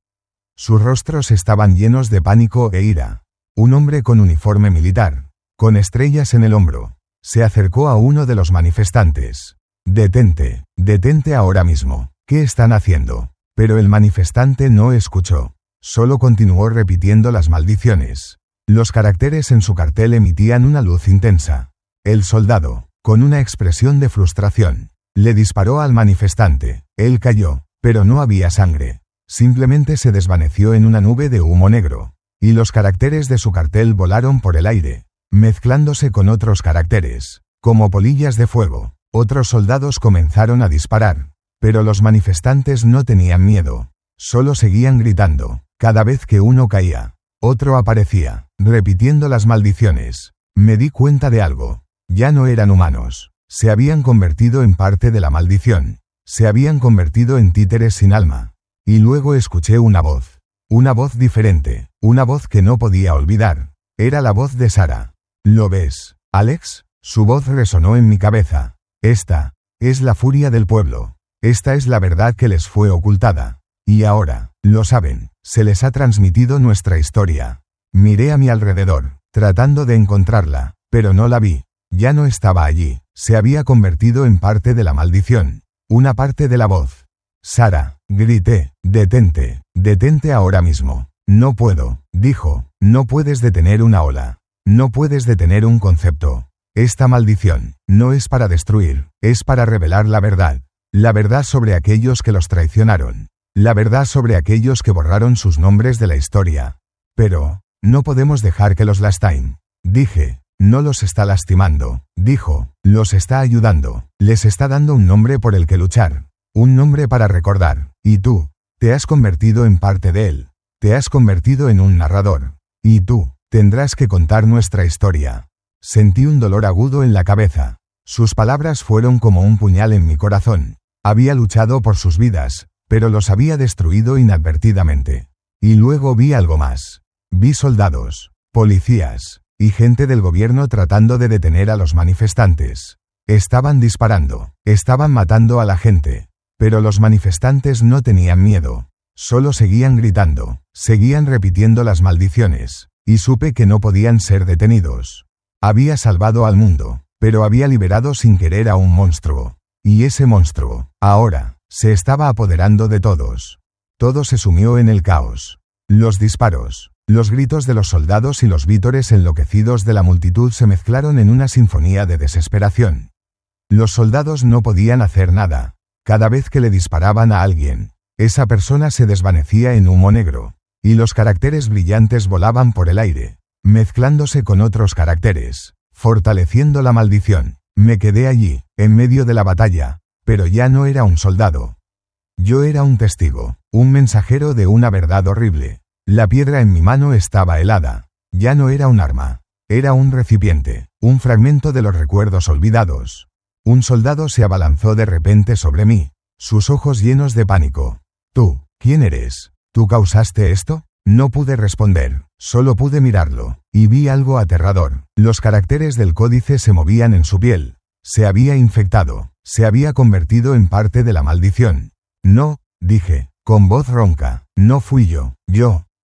Speaker 1: Sus rostros estaban llenos de pánico e ira. Un hombre con uniforme militar, con estrellas en el hombro, se acercó a uno de los manifestantes. Detente, detente ahora mismo. ¿Qué están haciendo? Pero el manifestante no escuchó. Solo continuó repitiendo las maldiciones. Los caracteres en su cartel emitían una luz intensa. El soldado, con una expresión de frustración, le disparó al manifestante. Él cayó, pero no había sangre. Simplemente se desvaneció en una nube de humo negro. Y los caracteres de su cartel volaron por el aire, mezclándose con otros caracteres, como polillas de fuego. Otros soldados comenzaron a disparar, pero los manifestantes no tenían miedo. Solo seguían gritando. Cada vez que uno caía, otro aparecía, repitiendo las maldiciones. Me di cuenta de algo. Ya no eran humanos. Se habían convertido en parte de la maldición. Se habían convertido en títeres sin alma. Y luego escuché una voz. Una voz diferente. Una voz que no podía olvidar. Era la voz de Sara. ¿Lo ves, Alex? Su voz resonó en mi cabeza. Esta es la furia del pueblo. Esta es la verdad que les fue ocultada. Y ahora, lo saben, se les ha transmitido nuestra historia. Miré a mi alrededor, tratando de encontrarla, pero no la vi. Ya no estaba allí. Se había convertido en parte de la maldición. Una parte de la voz. Sara, grité, detente, detente ahora mismo. No puedo, dijo, no puedes detener una ola. No puedes detener un concepto. Esta maldición no es para destruir, es para revelar la verdad. La verdad sobre aquellos que los traicionaron. La verdad sobre aquellos que borraron sus nombres de la historia. Pero, no podemos dejar que los lastimen. Dije, no los está lastimando. Dijo, los está ayudando. Les está dando un nombre por el que luchar. Un nombre para recordar. Y tú, te has convertido en parte de él. Te has convertido en un narrador. Y tú, tendrás que contar nuestra historia. Sentí un dolor agudo en la cabeza. Sus palabras fueron como un puñal en mi corazón. Había luchado por sus vidas, pero los había destruido inadvertidamente. Y luego vi algo más. Vi soldados, policías, y gente del gobierno tratando de detener a los manifestantes. Estaban disparando, estaban matando a la gente. Pero los manifestantes no tenían miedo. Solo seguían gritando, seguían repitiendo las maldiciones, y supe que no podían ser detenidos. Había salvado al mundo, pero había liberado sin querer a un monstruo. Y ese monstruo, ahora, se estaba apoderando de todos. Todo se sumió en el caos. Los disparos, los gritos de los soldados y los vítores enloquecidos de la multitud se mezclaron en una sinfonía de desesperación. Los soldados no podían hacer nada. Cada vez que le disparaban a alguien, esa persona se desvanecía en humo negro, y los caracteres brillantes volaban por el aire, mezclándose con otros caracteres, fortaleciendo la maldición. Me quedé allí, en medio de la batalla, pero ya no era un soldado. Yo era un testigo, un mensajero de una verdad horrible. La piedra en mi mano estaba helada. Ya no era un arma. Era un recipiente, un fragmento de los recuerdos olvidados. Un soldado se abalanzó de repente sobre mí, sus ojos llenos de pánico. ¿Tú, quién eres? ¿Tú causaste esto? No pude responder, solo pude mirarlo, y vi algo aterrador. Los caracteres del códice se movían en su piel. Se había infectado, se había convertido en parte de la maldición. No, dije, con voz ronca, no fui yo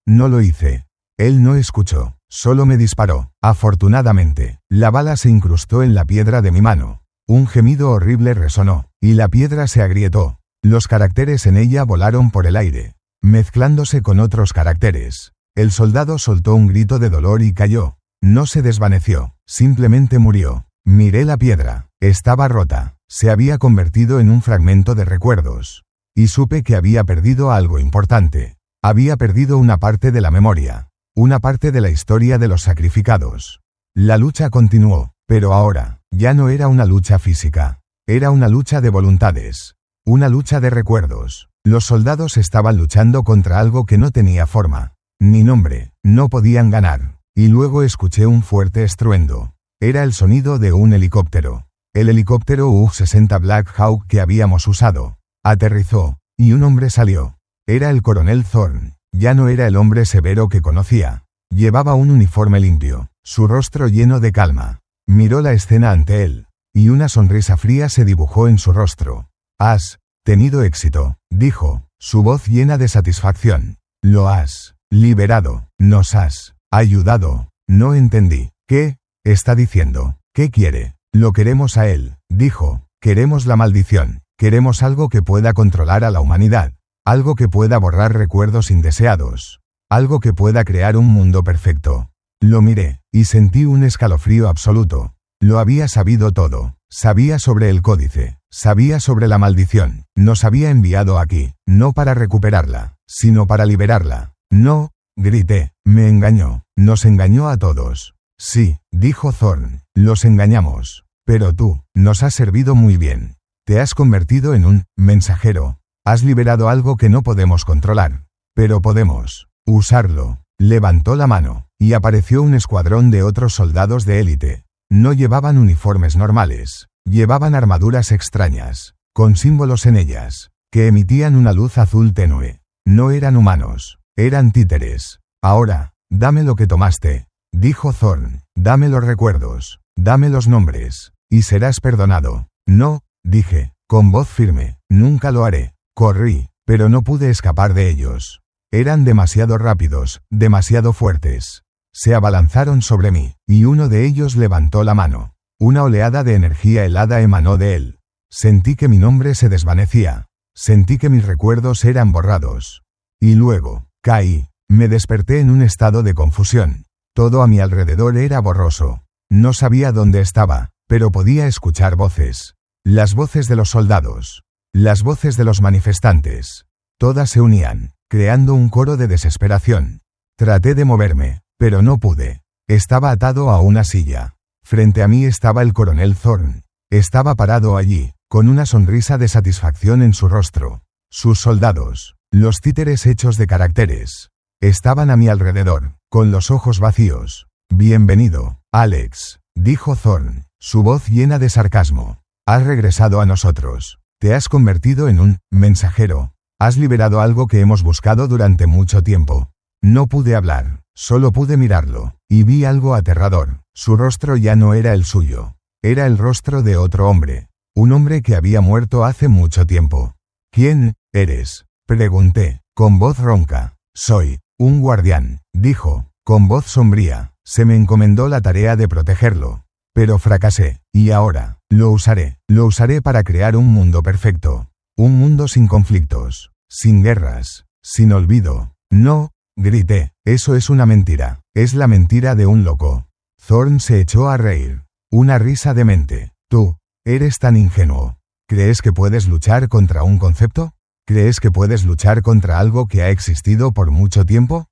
Speaker 1: no lo hice. Él no escuchó, solo me disparó. Afortunadamente, la bala se incrustó en la piedra de mi mano. Un gemido horrible resonó, y la piedra se agrietó. Los caracteres en ella volaron por el aire, mezclándose con otros caracteres. El soldado soltó un grito de dolor y cayó. No se desvaneció, simplemente murió. Miré la piedra, estaba rota, se había convertido en un fragmento de recuerdos. Y supe que había perdido algo importante. Había perdido una parte de la memoria, una parte de la historia de los sacrificados. La lucha continuó, pero ahora, ya no era una lucha física. Era una lucha de voluntades. Una lucha de recuerdos. Los soldados estaban luchando contra algo que no tenía forma, ni nombre, no podían ganar. Y luego escuché un fuerte estruendo. Era el sonido de un helicóptero. El helicóptero U-60 Black Hawk que habíamos usado. Aterrizó, y un hombre salió. Era el coronel Thorne. Ya no era el hombre severo que conocía. Llevaba un uniforme limpio, su rostro lleno de calma. Miró la escena ante él, y una sonrisa fría se dibujó en su rostro. Has tenido éxito, dijo, su voz llena de satisfacción. Lo has liberado, nos has ayudado. No entendí. ¿Qué está diciendo? ¿Qué quiere? Lo queremos a él, dijo. Queremos la maldición. Queremos algo que pueda controlar a la humanidad. Algo que pueda borrar recuerdos indeseados. Algo que pueda crear un mundo perfecto. Lo miré, y sentí un escalofrío absoluto. Lo había sabido todo. Sabía sobre el códice. Sabía sobre la maldición. Nos había enviado aquí, no para recuperarla, sino para liberarla. No, grité. Me engañó. Nos engañó a todos. Sí, dijo Thorne. Los engañamos. Pero tú, nos has servido muy bien. Te has convertido en un mensajero. Has liberado algo que no podemos controlar. Pero podemos usarlo. Levantó la mano, y apareció un escuadrón de otros soldados de élite. No llevaban uniformes normales. Llevaban armaduras extrañas, con símbolos en ellas, que emitían una luz azul tenue. No eran humanos, eran títeres. Ahora, dame lo que tomaste, dijo Thorne. Dame los recuerdos, dame los nombres, y serás perdonado. No, dije, con voz firme, nunca lo haré. Corrí, pero no pude escapar de ellos. Eran demasiado rápidos, demasiado fuertes. Se abalanzaron sobre mí, y uno de ellos levantó la mano. Una oleada de energía helada emanó de él. Sentí que mi nombre se desvanecía. Sentí que mis recuerdos eran borrados. Y luego, caí. Me desperté en un estado de confusión. Todo a mi alrededor era borroso. No sabía dónde estaba, pero podía escuchar voces. Las voces de los soldados. Las voces de los manifestantes. Todas se unían, creando un coro de desesperación. Traté de moverme, pero no pude. Estaba atado a una silla. Frente a mí estaba el coronel Thorne. Estaba parado allí, con una sonrisa de satisfacción en su rostro. Sus soldados, los títeres hechos de caracteres, estaban a mi alrededor, con los ojos vacíos. Bienvenido, Alex, dijo Thorne, su voz llena de sarcasmo. Has regresado a nosotros. Te has convertido en un mensajero. Has liberado algo que hemos buscado durante mucho tiempo. No pude hablar, solo pude mirarlo, y vi algo aterrador. Su rostro ya no era el suyo. Era el rostro de otro hombre. Un hombre que había muerto hace mucho tiempo. ¿Quién eres?, pregunté, con voz ronca. Soy un guardián, dijo, con voz sombría. Se me encomendó la tarea de protegerlo. Pero fracasé, y ahora, lo usaré para crear un mundo perfecto. Un mundo sin conflictos, sin guerras, sin olvido. No, grité, eso es una mentira, es la mentira de un loco. Thorne se echó a reír. Una risa demente. Tú, eres tan ingenuo. ¿Crees que puedes luchar contra un concepto? ¿Crees que puedes luchar contra algo que ha existido por mucho tiempo?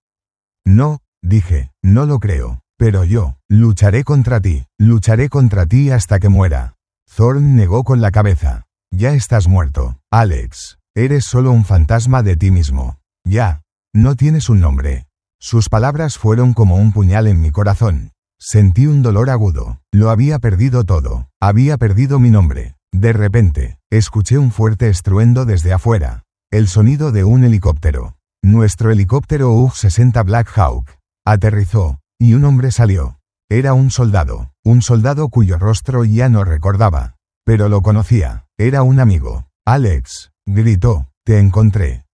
Speaker 1: No, dije, no lo creo. Pero yo, lucharé contra ti hasta que muera. Thorne negó con la cabeza. Ya estás muerto, Alex. Eres solo un fantasma de ti mismo. Ya. No tienes un nombre. Sus palabras fueron como un puñal en mi corazón. Sentí un dolor agudo. Lo había perdido todo. Había perdido mi nombre. De repente, escuché un fuerte estruendo desde afuera. El sonido de un helicóptero. Nuestro helicóptero UH-60 Black Hawk aterrizó, y un hombre salió. Era un soldado cuyo rostro ya no recordaba, pero lo conocía. Era un amigo. Alex, gritó, te encontré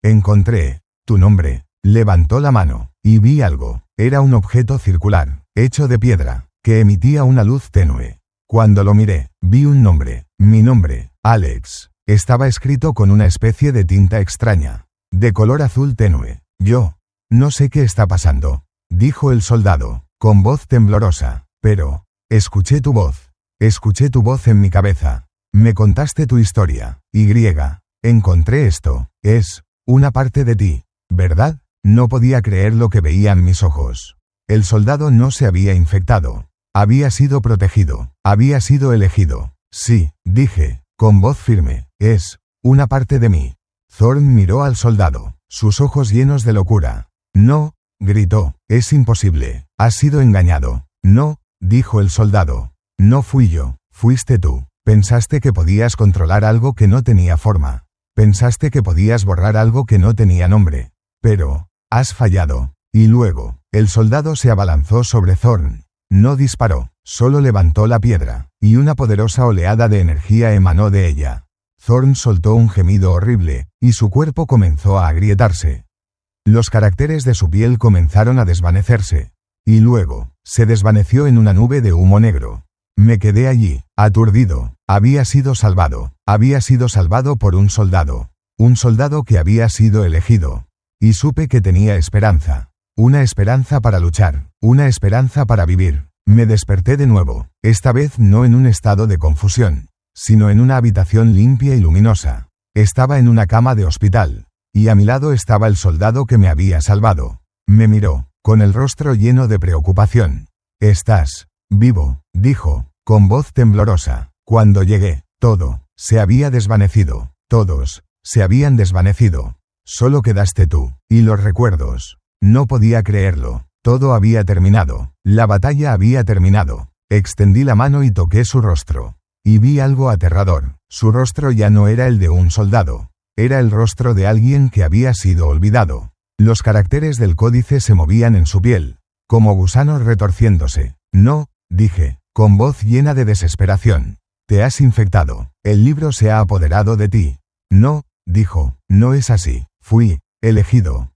Speaker 1: tu nombre. Levantó la mano, y vi algo. Era un objeto circular, hecho de piedra, que emitía una luz tenue. Cuando lo miré, vi un nombre. Mi nombre, Alex, estaba escrito con una especie de tinta extraña, de color azul tenue. Yo, no sé qué está pasando, dijo el soldado, con voz temblorosa, pero, escuché tu voz en mi cabeza. Me contaste tu historia, y encontré esto, es una parte de ti, ¿verdad? No podía creer lo que veían mis ojos. El soldado no se había infectado. Había sido protegido. Había sido elegido. Sí, dije, con voz firme, es una parte de mí. Thorn miró al soldado, sus ojos llenos de locura. No, gritó, es imposible. Has sido engañado. No, dijo el soldado. No fui yo, fuiste tú. Pensaste que podías controlar algo que no tenía forma. Pensaste que podías borrar algo que no tenía nombre. Pero, has fallado. Y luego, el soldado se abalanzó sobre Thorn. No disparó, solo levantó la piedra, y una poderosa oleada de energía emanó de ella. Thorn soltó un gemido horrible, y su cuerpo comenzó a agrietarse. Los caracteres de su piel comenzaron a desvanecerse, y luego, se desvaneció en una nube de humo negro. Me quedé allí, aturdido. Había sido salvado por un soldado que había sido elegido. Y supe que tenía esperanza. Una esperanza para luchar, una esperanza para vivir. Me desperté de nuevo, esta vez no en un estado de confusión, sino en una habitación limpia y luminosa. Estaba en una cama de hospital, y a mi lado estaba el soldado que me había salvado. Me miró, con el rostro lleno de preocupación. «Estás vivo», dijo, con voz temblorosa. Cuando llegué, todo se había desvanecido, todos se habían desvanecido. Solo quedaste tú, y los recuerdos. No podía creerlo. Todo había terminado. La batalla había terminado. Extendí la mano y toqué su rostro. Y vi algo aterrador. Su rostro ya no era el de un soldado. Era el rostro de alguien que había sido olvidado. Los caracteres del códice se movían en su piel, como gusanos retorciéndose. No, dije, con voz llena de desesperación. Te has infectado. El libro se ha apoderado de ti. No, dijo, no es así. Fui elegido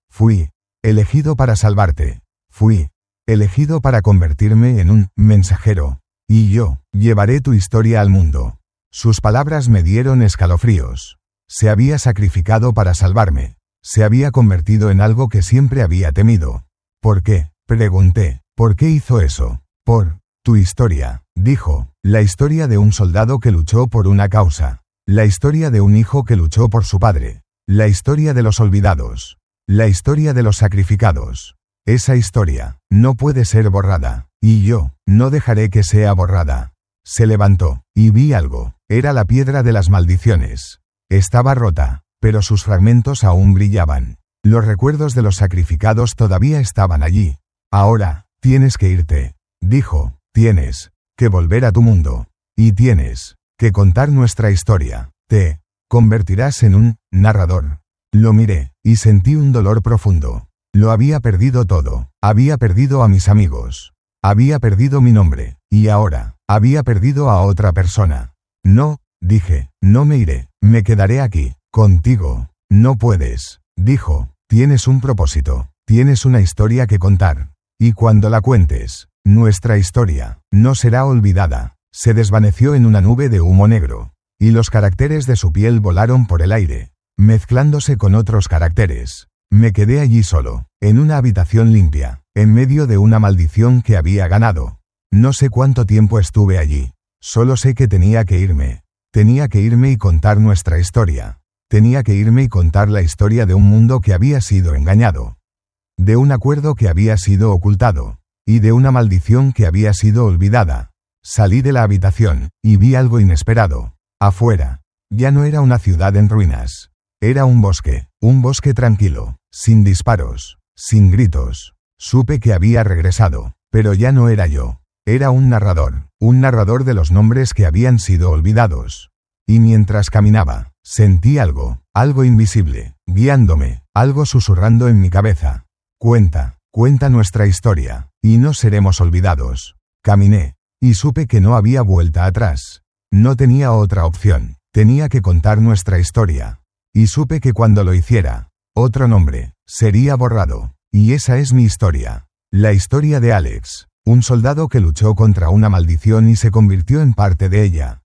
Speaker 1: para salvarte. Fui elegido para convertirme en un mensajero. Y yo llevaré tu historia al mundo. Sus palabras me dieron escalofríos. Se había sacrificado para salvarme. Se había convertido en algo que siempre había temido. ¿Por qué? Pregunté. ¿Por qué hizo eso? Por tu historia, dijo. La historia de un soldado que luchó por una causa. La historia de un hijo que luchó por su padre. La historia de los olvidados. La historia de los sacrificados. Esa historia no puede ser borrada, y yo no dejaré que sea borrada. Se levantó, y vi algo. Era la piedra de las maldiciones. Estaba rota, pero sus fragmentos aún brillaban. Los recuerdos de los sacrificados todavía estaban allí. Ahora, tienes que irte, dijo. Tienes que volver a tu mundo. Y tienes que contar nuestra historia. Te convertirás en un narrador. Lo miré, y sentí un dolor profundo. Lo había perdido todo. Había perdido a mis amigos. Había perdido mi nombre. Y ahora, había perdido a otra persona. No, dije, no me iré. Me quedaré aquí, contigo. No puedes, dijo. Tienes un propósito. Tienes una historia que contar. Y cuando la cuentes, nuestra historia no será olvidada. Se desvaneció en una nube de humo negro. Y los caracteres de su piel volaron por el aire, mezclándose con otros caracteres. Me quedé allí solo, en una habitación limpia, en medio de una maldición que había ganado. No sé cuánto tiempo estuve allí. Solo sé que tenía que irme. Tenía que irme y contar nuestra historia. Tenía que irme y contar la historia de un mundo que había sido engañado. De un acuerdo que había sido ocultado. Y de una maldición que había sido olvidada. Salí de la habitación, y vi algo inesperado. Afuera. Ya no era una ciudad en ruinas. Era un bosque tranquilo, sin disparos, sin gritos, Supe que había regresado, pero ya no era yo. Era un narrador de los nombres que habían sido olvidados. Y mientras caminaba, sentí algo invisible, guiándome, algo susurrando en mi cabeza. Cuenta nuestra historia, y no seremos olvidados. Caminé, y supe que no había vuelta atrás. No tenía otra opción, tenía que contar nuestra historia. Y supe que cuando lo hiciera, otro nombre sería borrado. Y esa es mi historia. La historia de Alex, un soldado que luchó contra una maldición y se convirtió en parte de ella.